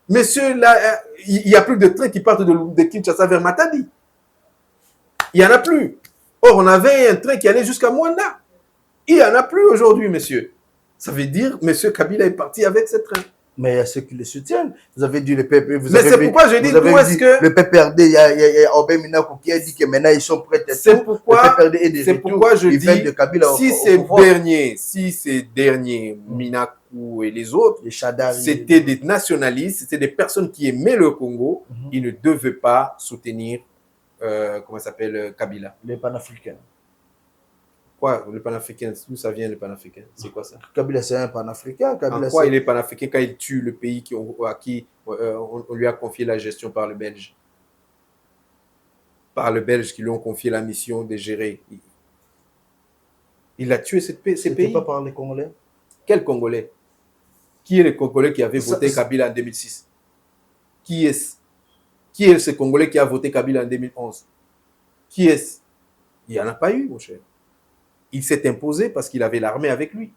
Monsieur, là, il n'y a plus de trains qui partent de Kinshasa vers Matadi. Il n'y en a plus. Or, on avait un train qui allait jusqu'à Mwanda. Il n'y en a plus aujourd'hui, monsieur. Ça veut dire, monsieur Kabila est parti avec ce train. Mais il y a ceux qui le soutiennent. Vous avez dit le PPRD. Mais c'est pourquoi je dis où est-ce que... Le PPRD, il y a Obé Minakou qui a dit que maintenant ils sont prêts à c'est pourquoi, le PPRD est des c'est pourquoi je dis, de Kabila si ces derniers, Minakou et les autres, c'était des nationalistes, c'était des personnes qui aimaient le Congo, ils ne devaient pas soutenir, comment ça s'appelle, Kabila. Les panafricains. Quoi, le panafricain? D'où ça vient, le panafricain? C'est quoi ça? Kabila, c'est un panafricain. En quoi il est panafricain quand il tue le pays à qui on lui a confié la gestion par le Belge? Par le Belge qui lui ont confié la mission de gérer. Il a tué ces pays. C'était pas par les Congolais? Quel Congolais? Qui est le Congolais qui avait voté Kabila en 2006? Qui est-ce? Qui est ce Congolais qui a voté Kabila en 2011? Qui est-ce? Il n'y en a pas eu, mon cher. Il s'est imposé parce qu'il avait l'armée avec lui.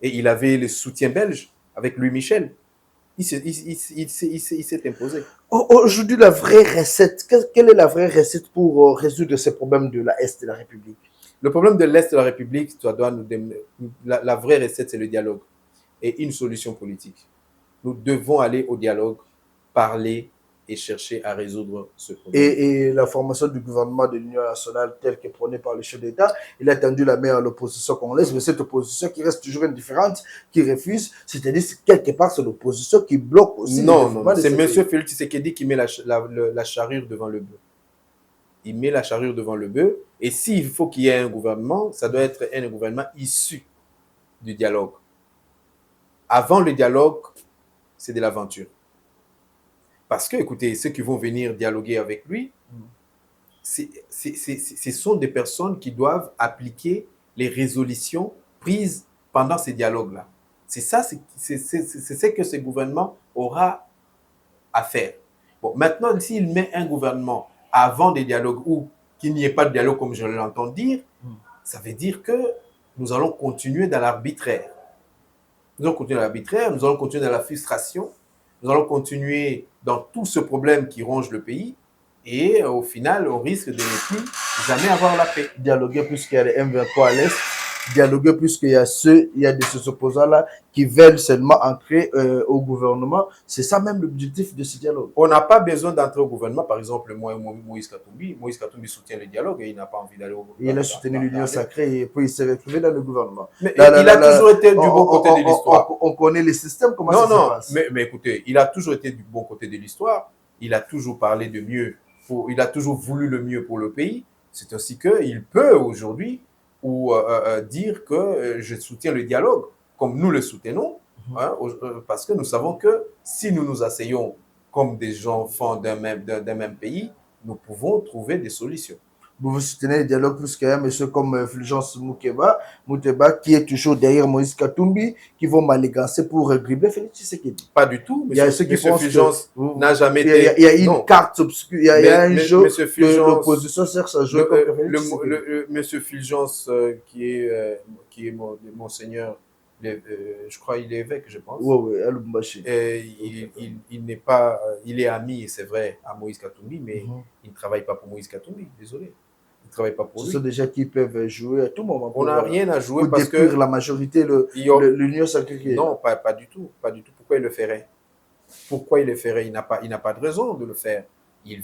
Et il avait le soutien belge avec Louis Michel. Il s'est imposé. Aujourd'hui, la vraie recette, quelle est la vraie recette pour résoudre ces problèmes de l'Est de la République? Le problème de l'Est de la République, la vraie recette, c'est le dialogue et une solution politique. Nous devons aller au dialogue, parler et chercher à résoudre ce problème. Et la formation du gouvernement de l'Union nationale telle que prônée par le chef d'État, il a tendu la main à l'opposition congolaise, mais cette opposition qui reste toujours indifférente, qui refuse, c'est-à-dire quelque part c'est l'opposition qui bloque aussi. Non, c'est M. Félix Tshisekedi qui met la charrure devant le bœuf. Il met la charrure devant le bœuf, et s'il faut qu'il y ait un gouvernement, ça doit être un gouvernement issu du dialogue. Avant le dialogue, c'est de l'aventure. Parce que, écoutez, ceux qui vont venir dialoguer avec lui, ce sont des personnes qui doivent appliquer les résolutions prises pendant ces dialogues-là. C'est ça, c'est ce que ce gouvernement aura à faire. Bon, maintenant, s'il met un gouvernement avant des dialogues ou qu'il n'y ait pas de dialogue, comme je l'entends dire, ça veut dire que nous allons continuer dans l'arbitraire. Nous allons continuer dans l'arbitraire, nous allons continuer dans la frustration, nous allons continuer dans tout ce problème qui ronge le pays et au final, on risque de ne plus jamais avoir la paix. Dialoguer puisqu'il y a les M23 à l'Est, dialoguer puisqu'il y a il y a ces opposants-là qui veulent seulement entrer au gouvernement. C'est ça même l'objectif de ce dialogue. On n'a pas besoin d'entrer au gouvernement. Par exemple, Moïse Katumbi soutient le dialogue et il n'a pas envie d'aller au gouvernement. Il a soutenu l'Union sacrée et puis il s'est retrouvé dans le gouvernement. Mais il a toujours été du bon côté de l'histoire. On connaît les systèmes, comment ça se passe. Mais écoutez, il a toujours été du bon côté de l'histoire. Il a toujours parlé de mieux. Il a toujours voulu le mieux pour le pays. C'est aussi qu'il peut aujourd'hui dire que je soutiens le dialogue comme nous le soutenons, hein, parce que nous savons que si nous nous asseyons comme des enfants d'un même pays, nous pouvons trouver des solutions. Vous soutenez le dialogue plus qu'il y a un monsieur comme Fulgence Mouteba, qui est toujours derrière Moïse Katumbi, qui vont manigancer pour dribbler Félix Tshisekedi. Pas du tout. Il y a ceux qui pensent Fulgence n'a jamais été... Il y a une carte obscure, il y a un jeu que l'opposition cherche à jouer contre Félix Tshisekedi. Monsieur Fulgence, qui est monseigneur, je crois il est évêque, je pense. Oui, Lubumbashi. Il n'est pas... il est ami, c'est vrai, à Moïse Katumbi, mais il ne travaille pas pour Moïse Katumbi, désolé. Il ne travaille pas pour lui. Ce sont des gens qui peuvent jouer à tout moment. On n'a rien à jouer pour parce que... la majorité, l'Union sacrée. Non, pas du tout. Pas du tout. Pourquoi il le ferait? Pourquoi il le ferait? Il n'a pas de raison de le faire. Il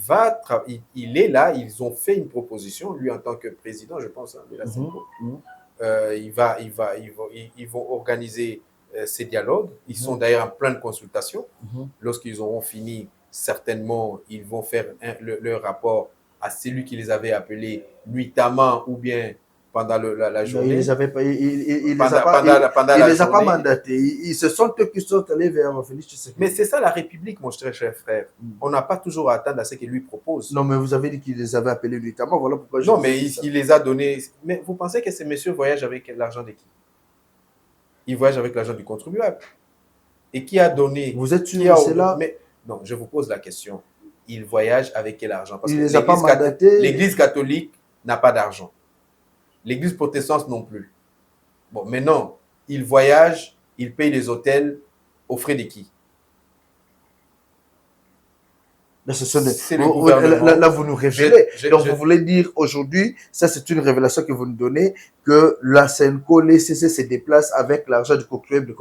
est là, ils ont fait une proposition, lui en tant que président, je pense, hein, de la CENCO. Ils vont organiser ces dialogues. Ils sont d'ailleurs en pleine consultation. Lorsqu'ils auront fini, certainement, ils vont faire leur rapport à celui qui les avait appelés nuitamment ou bien pendant la journée. Il les a pas mandatés. Ils se sont eux qui sont allés vers Félix Tshisekedi. Mais c'est ça la République, mon cher frère. On n'a pas toujours à attendre à ce qu'il lui propose. Non, mais vous avez dit qu'il les avait appelés nuitamment. Voilà pourquoi non, mais il les a donnés. Mais vous pensez que ces messieurs voyagent avec l'argent de qui? Ils voyagent avec l'argent du contribuable. Et qui a donné? Vous êtes sûr que c'est là? Mais non, je vous pose la question. Ils voyagent avec quel argent? Parce il que les a pas mandatés. L'Église catholique n'a pas d'argent. L'Église protestante non plus. Bon, maintenant, ils voyagent, ils payent les hôtels aux frais de qui? Là, vous nous révélez. Donc, vous voulez dire aujourd'hui, ça c'est une révélation que vous nous donnez, que la CENCO, les CC se déplacent avec l'argent du contribuable.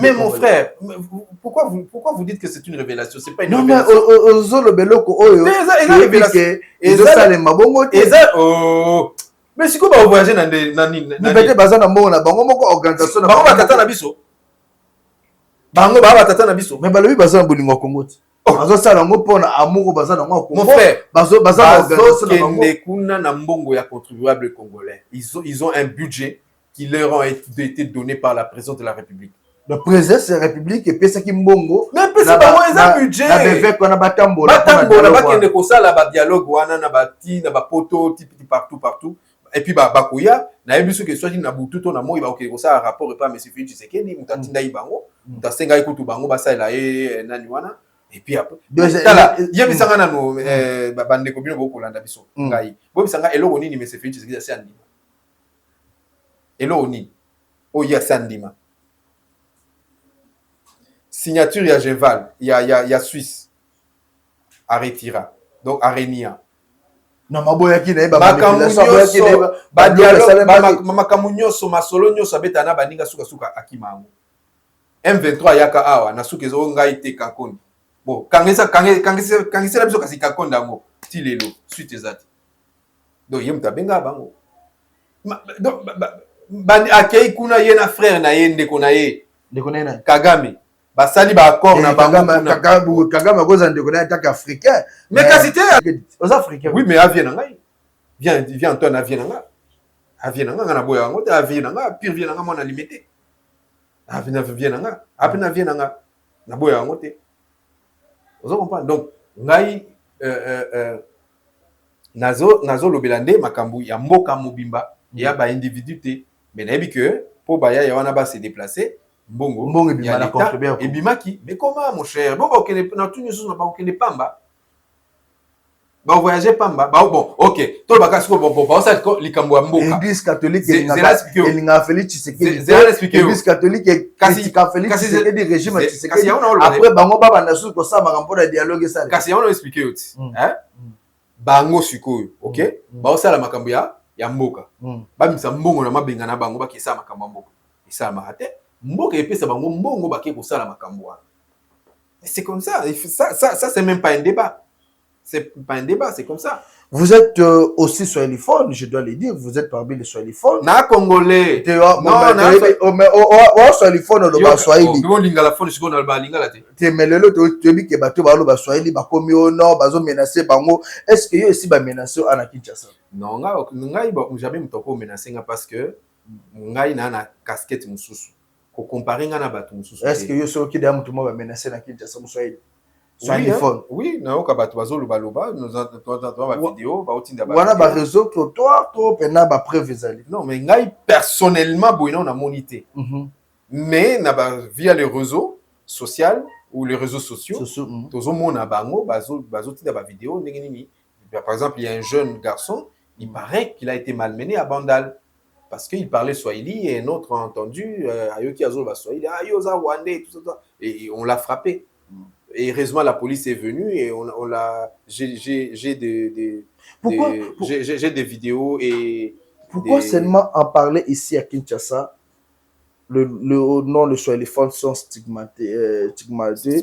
Mais mon frère, pourquoi vous dites que c'est une révélation? C'est pas une révélation. Non, mais si vous voyagez dans des... Mon frère, ils ont un budget qui leur a été donné par la présidence de la République. Le président de la République et puis c'est qui mbongo. Mais c'est pas un budget. Partout. Et puis bakoya na yebiso que soit na butu to na moi ba okeko ça rapport pas monsieur Félix Tshisekedi mutatinda ibango mutasenga ikutu bango basala nani wana. Et puis après yebisanga nano bande ko bino bokolanda biso ngai bobisanga eloko nini monsieur Félix Tshisekedi asi andima eloko nini oya sandima signature ya Genval ya Suisse arrêtira donc Arenia na maboya ki na makambo nyonso masolo nyonso abetana baninga suka akimango M23 yaka awa na suka ezo ngai te kakondi bon kangisa biso kasi kakondi yango ti lelo suite ezati donc ye mutabenga bango donc akei kuna ye na frère na ye ndeko na ye Kagame basali ba accord na bango Kagame akoza ndeko na attaque africain mais kasi te aux africains oui mais avien ngai viens Antoine avien nanga na boya ngo te avien nanga pire vient nanga mona limité avien nanga apena vient nanga na boya ngo te vous comprenez donc ngai nazo lobelande makambu ya mboka mobimba ya ba individu te mais nayebi que po baya ya wana ba se déplacer mbongo Mbongo il y a ebimaka l'état et bimaki mais comment mon cher bon ba okende na tout nyonso na ba okende pamba ba voyager pamba ba bon OK to ba kasi ko bon ba ça likambo ya mboka Église catholique elinga Félix Tshisekedi Église catholique critique Félix Tshisekedi régime Tshisekedi après bango baba na sou ko sa makambo na dialogue ça kasi ya on expliquer oti hein bango sikoyo OK ba osala makambo ya mboka bamisa mbongo na mabenga na bango bakisa makambo ya mboka isala makate mboka epesa bango mbongo bake kosala makambo wana c'est comme ça ça c'est même pas un débat c'est pas un débat c'est comme ça. Vous êtes aussi swahiliphone, je dois le dire, vous êtes parmi les swahiliphones. Na congolais. Non, na swahiliphone le swahili. Bon lingala phone siko na ba lingala te. Te melelo te bi ke bato ba lo ba swahili ba komi au nord bazo menacer bango. Est-ce que yo aussi ba menacer ana Kinshasa? Non, ngai ba jamais mutoko menacer nga parce que ngai na casquette mususu. Ko comparer nga na bato mususu. Est-ce que yo so ki da mutu mo ba menacer na Kinshasa muswahili? Oui, na oka bato bazo loba nous entendons ba vidéo ba otinda ba. Wana ba réseau trottoir to pena ba preuve ezali. Non, mais ngai personnellement boina na monité. Mais na ba via les réseaux sociaux ou les réseaux sociaux. Tozo mona bango bazo tinda ba vidéo ndenge nini. Par exemple, il y a un jeune garçon, il paraît qu'il a été malmené à Bandal parce qu'il parlait swahili et un autre a entendu ayoki azo ba swahili ayoza rwandais tout ça et on l'a frappé. Et heureusement, la police est venue et on l'a. J'ai des vidéos et. Pourquoi seulement en parler ici à Kinshasa, le swahiliphone sont stigmatisés.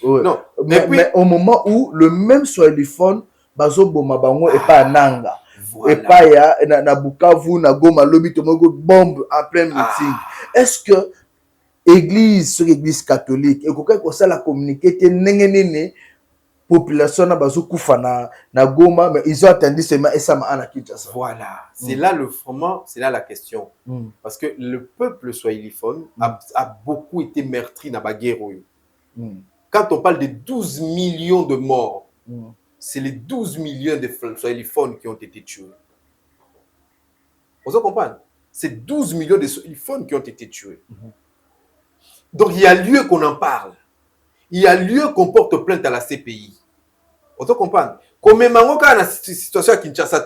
Ouais. Non. Mais au moment où le même swahiliphone, bazo boma bango et pas nanga. Et pas ya na Bukavu, na Goma, lobi tomogo bombe en plein meeting. Est-ce que église sur église catholique et quoi ça la communiquer nene population na bazo kufa na Goma mais ils ont attendu seulement et ça m'a Kinshasa. Voilà, c'est là le fondement, c'est là la question. Parce que le peuple swahiliphone a beaucoup été meurtri dans la guerre. Quand on parle de 12 millions de morts, c'est les 12 millions de swahiliphones qui ont été tués. Vous comprenez? C'est 12 millions de swahiliphones qui ont été tués. Donc, il y a lieu qu'on en parle. Il y a lieu qu'on porte plainte à la CPI. Vous comprenez? Comme même dans la situation à Kinshasa,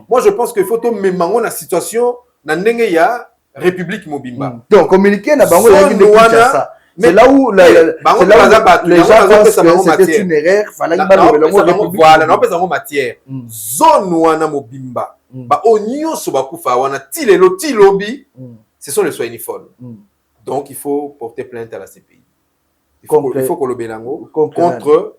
moi, je pense qu'il faut que même dans la situation, dans la République Mobimba. Donc, communiquer dans la Kinshasa. C'est là où les gens pensent que c'était une erreur. Fallait que voilà, on peut avoir matière. Zone wana Mobimba. Ba onyo soba kufa wana tilelo tilobi. Ce sont les swahiliphones. Donc, il faut porter plainte à la CPI. Il faut qu'on le bélango contre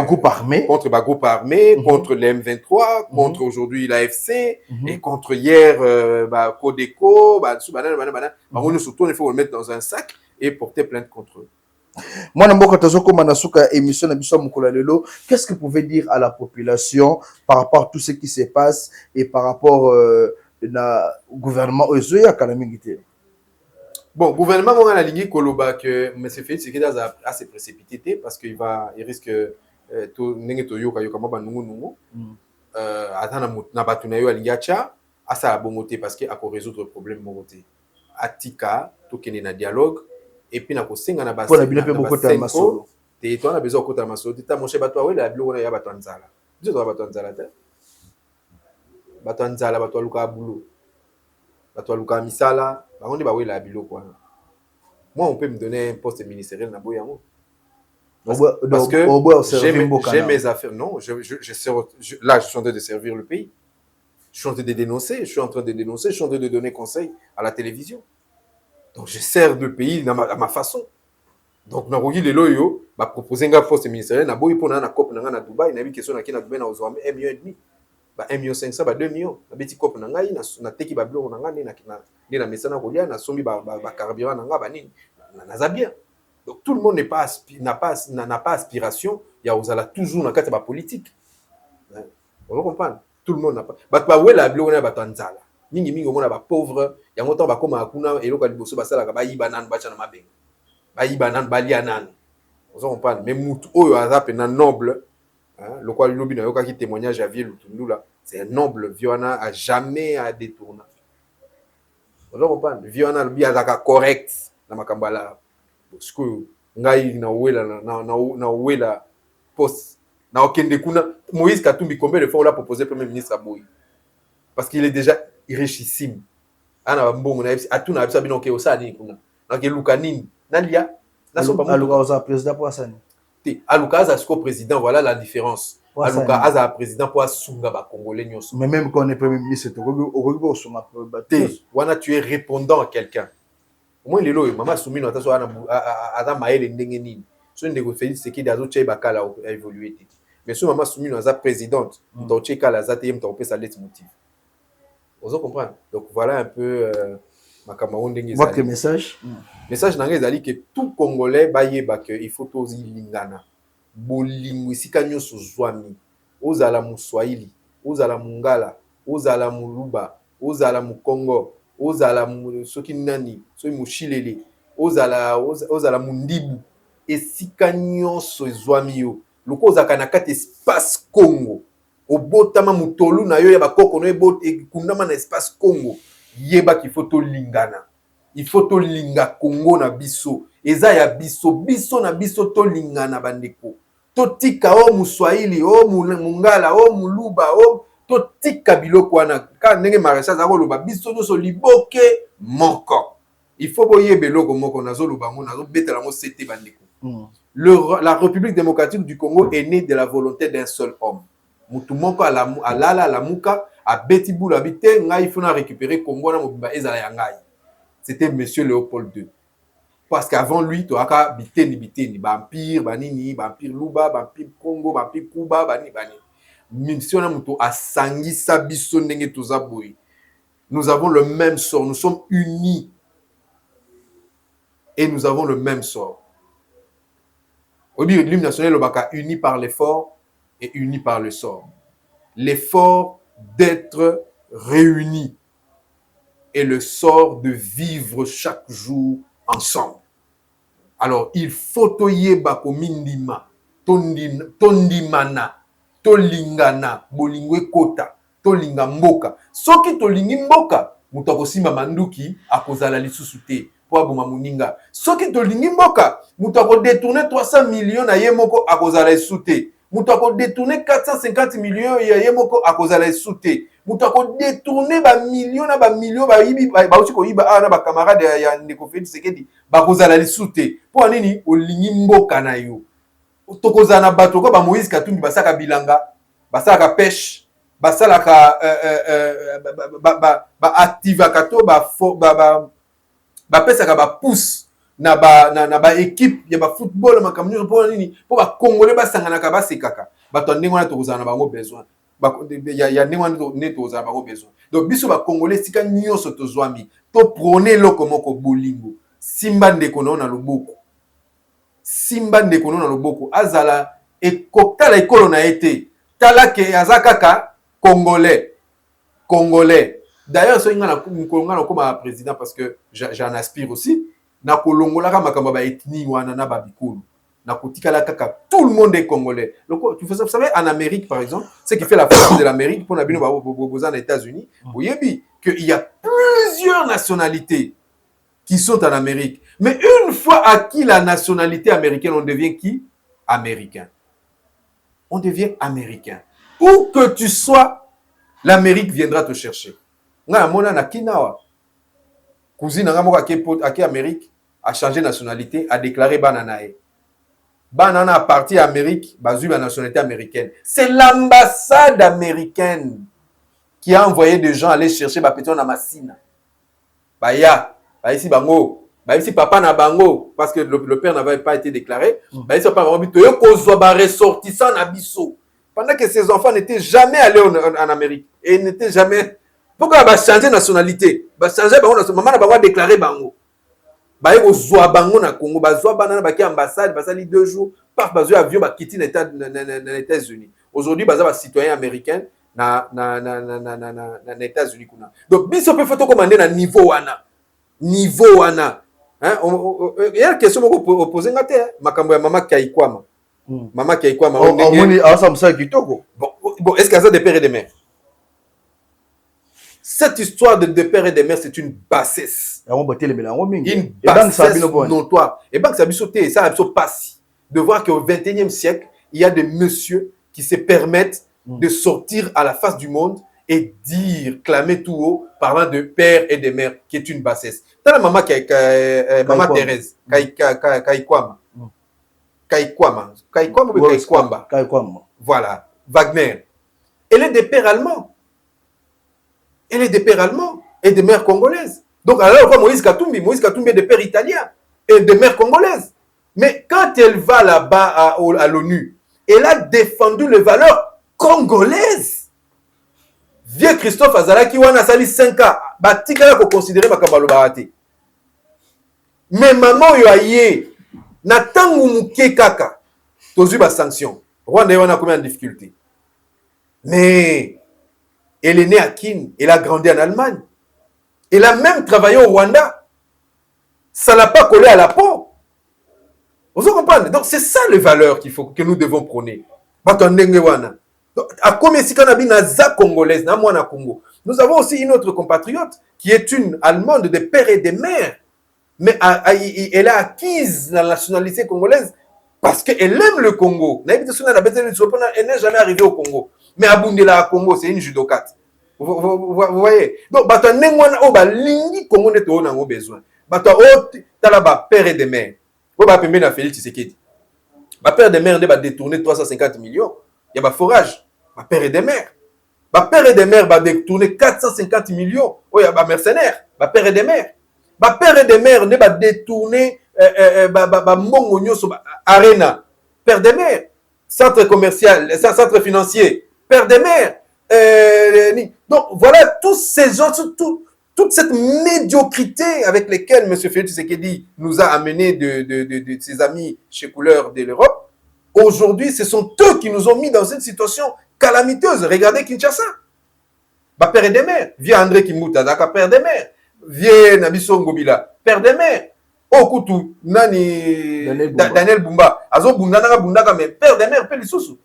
groupe armé, contre les M23, contre aujourd'hui l'AFC et contre hier Codeco. Il faut le mettre dans un sac et porter plainte contre eux. Moi, émission qu'est-ce que vous pouvez dire à la population par rapport à tout ce qui se passe et par rapport au gouvernement Bon, gouvernement, on a la ligne Koloba que M. Félix Tshisekedi a assez précipité parce qu'il risque tout n'engue to yoka yoka maba nungu atana na batuna yo alingi acha asa bongote parce que ako résoudre problème mongote atika to kene na dialogue et puis na ko senga na basi pour la bien pe beaucoup de masolo te to na besoin ko ta masolo ta mon chef bato awela bilo na ya bato nzala je dois bato nzala te bato nzala bato luka bulo bato luka misala. Moi, on peut me donner un poste ministériel dans Boyango. Parce que j'ai mes affaires. Non, là, je suis en train de servir le pays. Je suis en train de dénoncer, je suis en train de donner conseil à la télévision. Donc, je sers le pays à ma façon. Donc, Narogi Leloyo m'a proposé un poste ministériel. Na boy pour na cop na Dubaï, na bi question na Dubaï na ozo 1,5 million. 1,5 million, 2 millions. Na beti cop na ngai na teki ba bilo na ngai na mesana kolia na sombi ba carburant na nga ba nini. Na bien. Donc tout le monde n'a pas aspiration ya ozala toujours na kati ba politique. On comprend. Tout le monde n'a pas. Ba wela bilo na ba tanzala. Mingi omona ba pauvre, ya ngoto ba koma akuna eloko liboso ba sala ka ba yiba nan ba cha na mabenga. Ba yiba nan ba lia nan. On comprend. Mais mutu oyo azape na noble. Le quoi lobby na yoka qui témoignage à Vie Lutundula, c'est un noble Viona a jamais à détourner. Vous comprenez? Viana le bien correct na makambala. Parce que ngai na wela poste na okende kuna Moïse Katumbi combien de fois on l'a proposé premier ministre à Boy parce qu'il est déjà richissime. Ana mbongo na atuna abisa bino ke osani kuna. Na ke lukanini nalia na so ba Aluka oza président pour asani. Aluka aza sko président, voilà la différence. Aluka aza président pour asunga ba congolais nyonso. Mais même quand on est premier ministre au sunga wana tu es répondant à quelqu'un. Au moins les lois maman soumino ataso ana maele ndenge nini. So ndeko Félix Sekedi azo tcheba kala a évolué. Mais so maman soumino aza présidente, to tcheka la zate yem to pesa lettre motive. Vous comprenez? Donc voilà un peu ma Cameroun ndenge. Votre message. Message nanga ezali que tout Congolais bayeba que il faut tozi lingana. Bolingo isika nyonso zwami. Ozala Muswahili, ozala Mungala, ozala Muluba, ozala Mukongo, ozala soki nani, soki Mushilele, ozala Mundibu. Esika nyonso zwami yo. Loko ozaka na kati espace Congo. Obotama mutolu na yo ya bakoko no ekundama na espace Congo. Yeba qu'il faut to lingana. Il faut to linga Congo na biso. Eza ya biso na biso to lingana bandeko. To tika o Muswahili, o Mungala, o Muluba, o to tika biloko wana. Ka ndenge maréchal za koloba biso nyonso liboke moko. Il faut boye beloko moko nazo loba ngo nazo betela ngo cité bandeko. La République démocratique du Congo est née de la volonté d'un seul homme. Mutu moko alala la muka a beti boula bité ngai il faut na récupérer Congo na mobimba ezala ya ngai. C'était monsieur Léopold II. Parce qu'avant lui, tu as biteni, vampire, banini, vampire Luba, vampire Congo, vampire Kuba, bani. Mission Namuto a sangi sabiso ndenge tozaboui. Nous avons le même sort, nous sommes unis. Et nous avons le même sort. Au lieu de l'hymne national, le baka uni par l'effort et uni par le sort. L'effort d'être réunis et le sort de vivre chaque jour ensemble. Alors, il faut toyeba komindima, tondimana, tolingana, bolingwe kota, tolinga mboka. Soki tolingi mboka, mutako simba manduki akozala lisusu te po aboma muninga. Soki tolingi mboka, mutako détourner 300 millions na yemoko akozala lisusu te. Mutako détourner 450 millions ya yemoko akozala lisusu te. Mutako détourner ba millions na ba millions ba yibi ba uti ko yiba na ba camarade ya ndeko Félix Sekedi ba kozala lisute po nini olingi mboka na yo tokozana bato ko ba Moïse Katumbi basaka bilanga basaka pêche basalaka ba active kato ba pesaka ba pousse na ba équipe ya ba football makamnyo po nini po ba congolais basangana ka basekaka bato ndenge wana tokozana bango besoin. Il y a besoin. Donc, biso ba Congolais sika nyonso tozwami to prôner lokomoko bolingo. Simba ndeko na loboko. Simba ndeko na loboko azala ekokala ekolo na été. Tala ke azakaka Congolais. D'ailleurs, so ngana na koma président parce que j'en aspire aussi na kolongola ka makamba ba ethnie wana na babikulu. Tout le monde est congolais. Donc, vous savez, en Amérique, par exemple, ce qui fait la force de l'Amérique, pour aux États-Unis, vous voyez qu'il y a plusieurs nationalités qui sont en Amérique. Mais une fois acquis la nationalité américaine, on devient qui? Américain. On devient américain. Où que tu sois, l'Amérique viendra te chercher. Mona Kinawa, cousine qui Amérique, a changé de nationalité, a déclaré Bananae. Banana parti Amérique, basu la nationalité américaine. C'est l'ambassade américaine qui a envoyé des gens aller chercher ma petite Namassina. Baya, ici bango, ici papa na bango parce que le père n'avait pas été déclaré. Ici papa bango bito kozwa ba ressortissant na biso. Pendant que ces enfants n'étaient jamais allés en Amérique et n'étaient jamais pourquoi ba changer nationalité, ba changer bango maman na bango déclaré bango. Baye kozwa bango na Congo bazwa banana baki ambassade basali 2 jours par bazwa avion ba quitter les États-Unis. Aujourd'hui baza ba citoyen américain na États-Unis kuna. Donc biso pe photo commander na niveau wana. Hein il y a une question ko poser ngate makambo ya mama Kaikwama. Mama Kaikwama on asa msa kitoko. Bon est-ce qu'il y a des pères et des mères? Cette histoire de père et de mère, c'est une bassesse. Une bassesse notoire. Et donc, ça passe de voir qu'au 21e siècle, il y a des messieurs qui se permettent de sortir à la face du monde et dire, clamer tout haut, parlant de père et de mère, qui est une bassesse. T'as la maman maman Thérèse, Kaikwama. Voilà, Wagner. Elle est des pères allemands. Elle est des pères allemands et des mères congolaises. Donc, alors, Moïse Katumbi est des pères italiens et des mères congolaises. Mais quand elle va là-bas à l'ONU, elle a défendu les valeurs congolaises. Vieux Christophe Azalaki, wana sali 5 ans, batika ko considérer makabalo baate. Mais maman yo aye, na tangu muke kaka, tozu ba sanction. Rwanda wana combien de difficultés. Mais elle est née à Kin, elle a grandi en Allemagne. Elle a même travaillé au Rwanda. Ça n'a pas collé à la peau. Vous comprenez? Donc c'est ça les valeurs que nous devons prôner. Nous avons aussi une autre compatriote qui est une Allemande de père et de mère. Mais elle a acquise la nationalité congolaise parce qu'elle aime le Congo. Elle n'est jamais arrivée au Congo. Mais Abundela à Congo, c'est une judokate. Vous voyez? Donc, Congo n'est besoin. Père et de mère. Félix Tshisekedi. Ma père de mère va détourner 350 millions. Il y a un forage. Ma père et de mère. Ma père et de mère va détourner 450 millions. Il y a un mercenaire. Ma père et de mère. Ma père et de mère va détourner Arena. Père de mère. Centre commercial, centre financier. Père de mère. Donc voilà tous ces gens, toute cette médiocrité avec laquelle M. Félix Tshisekedi nous a amené de ses amis chez Couleur de l'Europe, aujourd'hui, ce sont eux qui nous ont mis dans une situation calamiteuse. Regardez Kinshasa. Père et de mère. Viens André Kimouta, père de mère. Viens Nabiso Ngobila, père de mère. Okutu, Nani, Daniel Bumba. Azo Bundana Bundaka, mais père de mère, père Sousou.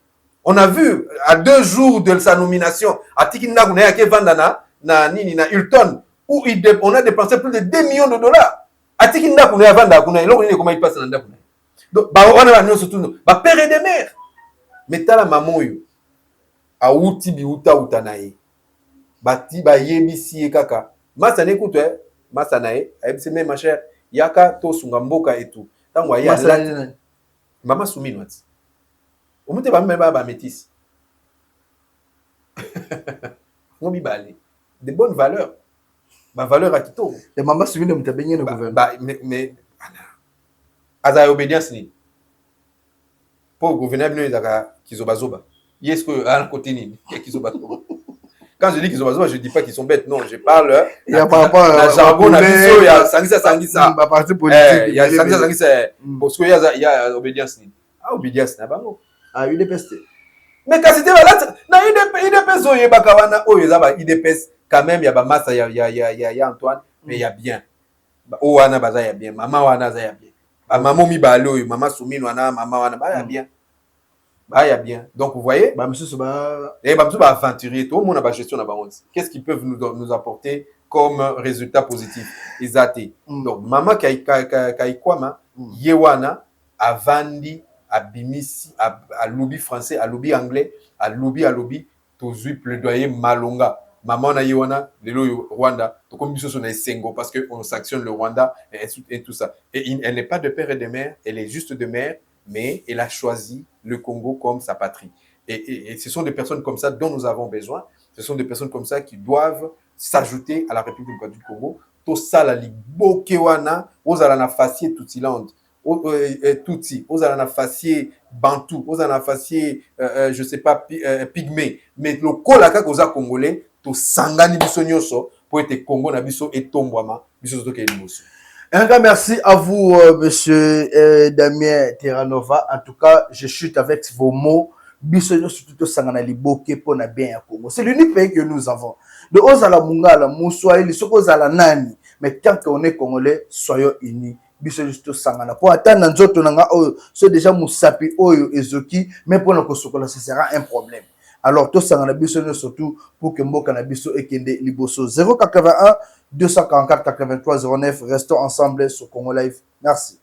On a vu, à 2 jours de sa nomination, à Tikina Gunayake Vandana, na Hilton, où on a dépensé plus de 2 millions de dollars. À Tikina Gunaya Vanda, comment il passe dans le donc, on a surtout, père et de mère. Mais t'as la maman, a outi biuta utanae. Bati ba yebisi e kaka. Masa n'écoute, masa nae, c'est même ma chère, yaka to sungamboka et tout. Tant wa ya la maman soumine wati. On m'a dit ba métis. On mi balé. De bonnes valeurs. Ma valeur à Kito. Et maman soumine on t'a baigné le gouvernement. Mais aza obédience ni. Pour le gouvernement il a kizobazoba. Est-ce que à côté ni kizobazoba. Quand je dis kizobazoba, je dis pas qu'ils sont bêtes, non, je parle il y a par rapport à jargon na biso, il y a sangisa. Ma partie politique. Il y a sangisa parce que il y a obédience ni. Ah obédiance na bango. Ah UDPS. Mais quand c'était là na UDPS oye bakawana oye za ba UDPS quand même il y a ba massa il y a Antoine mais il y a bien. O wana baza ya bien, maman wana za ya bien. Maman mi balo, maman soumine wana, maman wana ba ya bien. Bah, il y a bien. Donc, vous voyez, monsieur Soba, aventurier, tout le monde a gestion de qu'est-ce qu'ils peuvent nous apporter comme résultat positif? Ils athées. Donc, maman Kaikwama, Yewana, a Vandi, a Bimisi, a lobby français, a lobby anglais, a lobby, tous plaidoyer Malonga. Maman na Yewana, le Rwanda, tout comme Bissot na Sengo, parce qu'on sanctionne le Rwanda et tout ça. Et elle n'est pas de père et de mère, elle est juste de mère. Mais elle a choisi le Congo comme sa patrie. Et ce sont des personnes comme ça dont nous avons besoin. Ce sont des personnes comme ça qui doivent s'ajouter à la République démocratique du Congo. Tout ça, la Ligue Bokewana, aux alana facier Tutsi-land, Tutsi, aux alana facier Bantou, aux alana facier, je sais pas, Pygmée. Mais le Kolaka koza Congolais, tout sangani biso nyoso, pour être Congo na biso et tombouama, biso soto ke limoso. Un grand merci à vous, monsieur Damien Terranova. En tout cas, je chute avec vos mots. C'est l'unique pays que nous avons. De Ozala Mungala, Moussoua, Ozala Nani. Mais tant qu'on est congolais, soyons unis. Pour atteindre nous, c'est déjà Moussapi, Oyo, Ezoki, mais pour nous, ce sera un problème. Alors, tout ça, on a besoin surtout pour que mon cannabis et Kende Liboso 081 244 83 09. Restons ensemble sur Congo Live. Merci.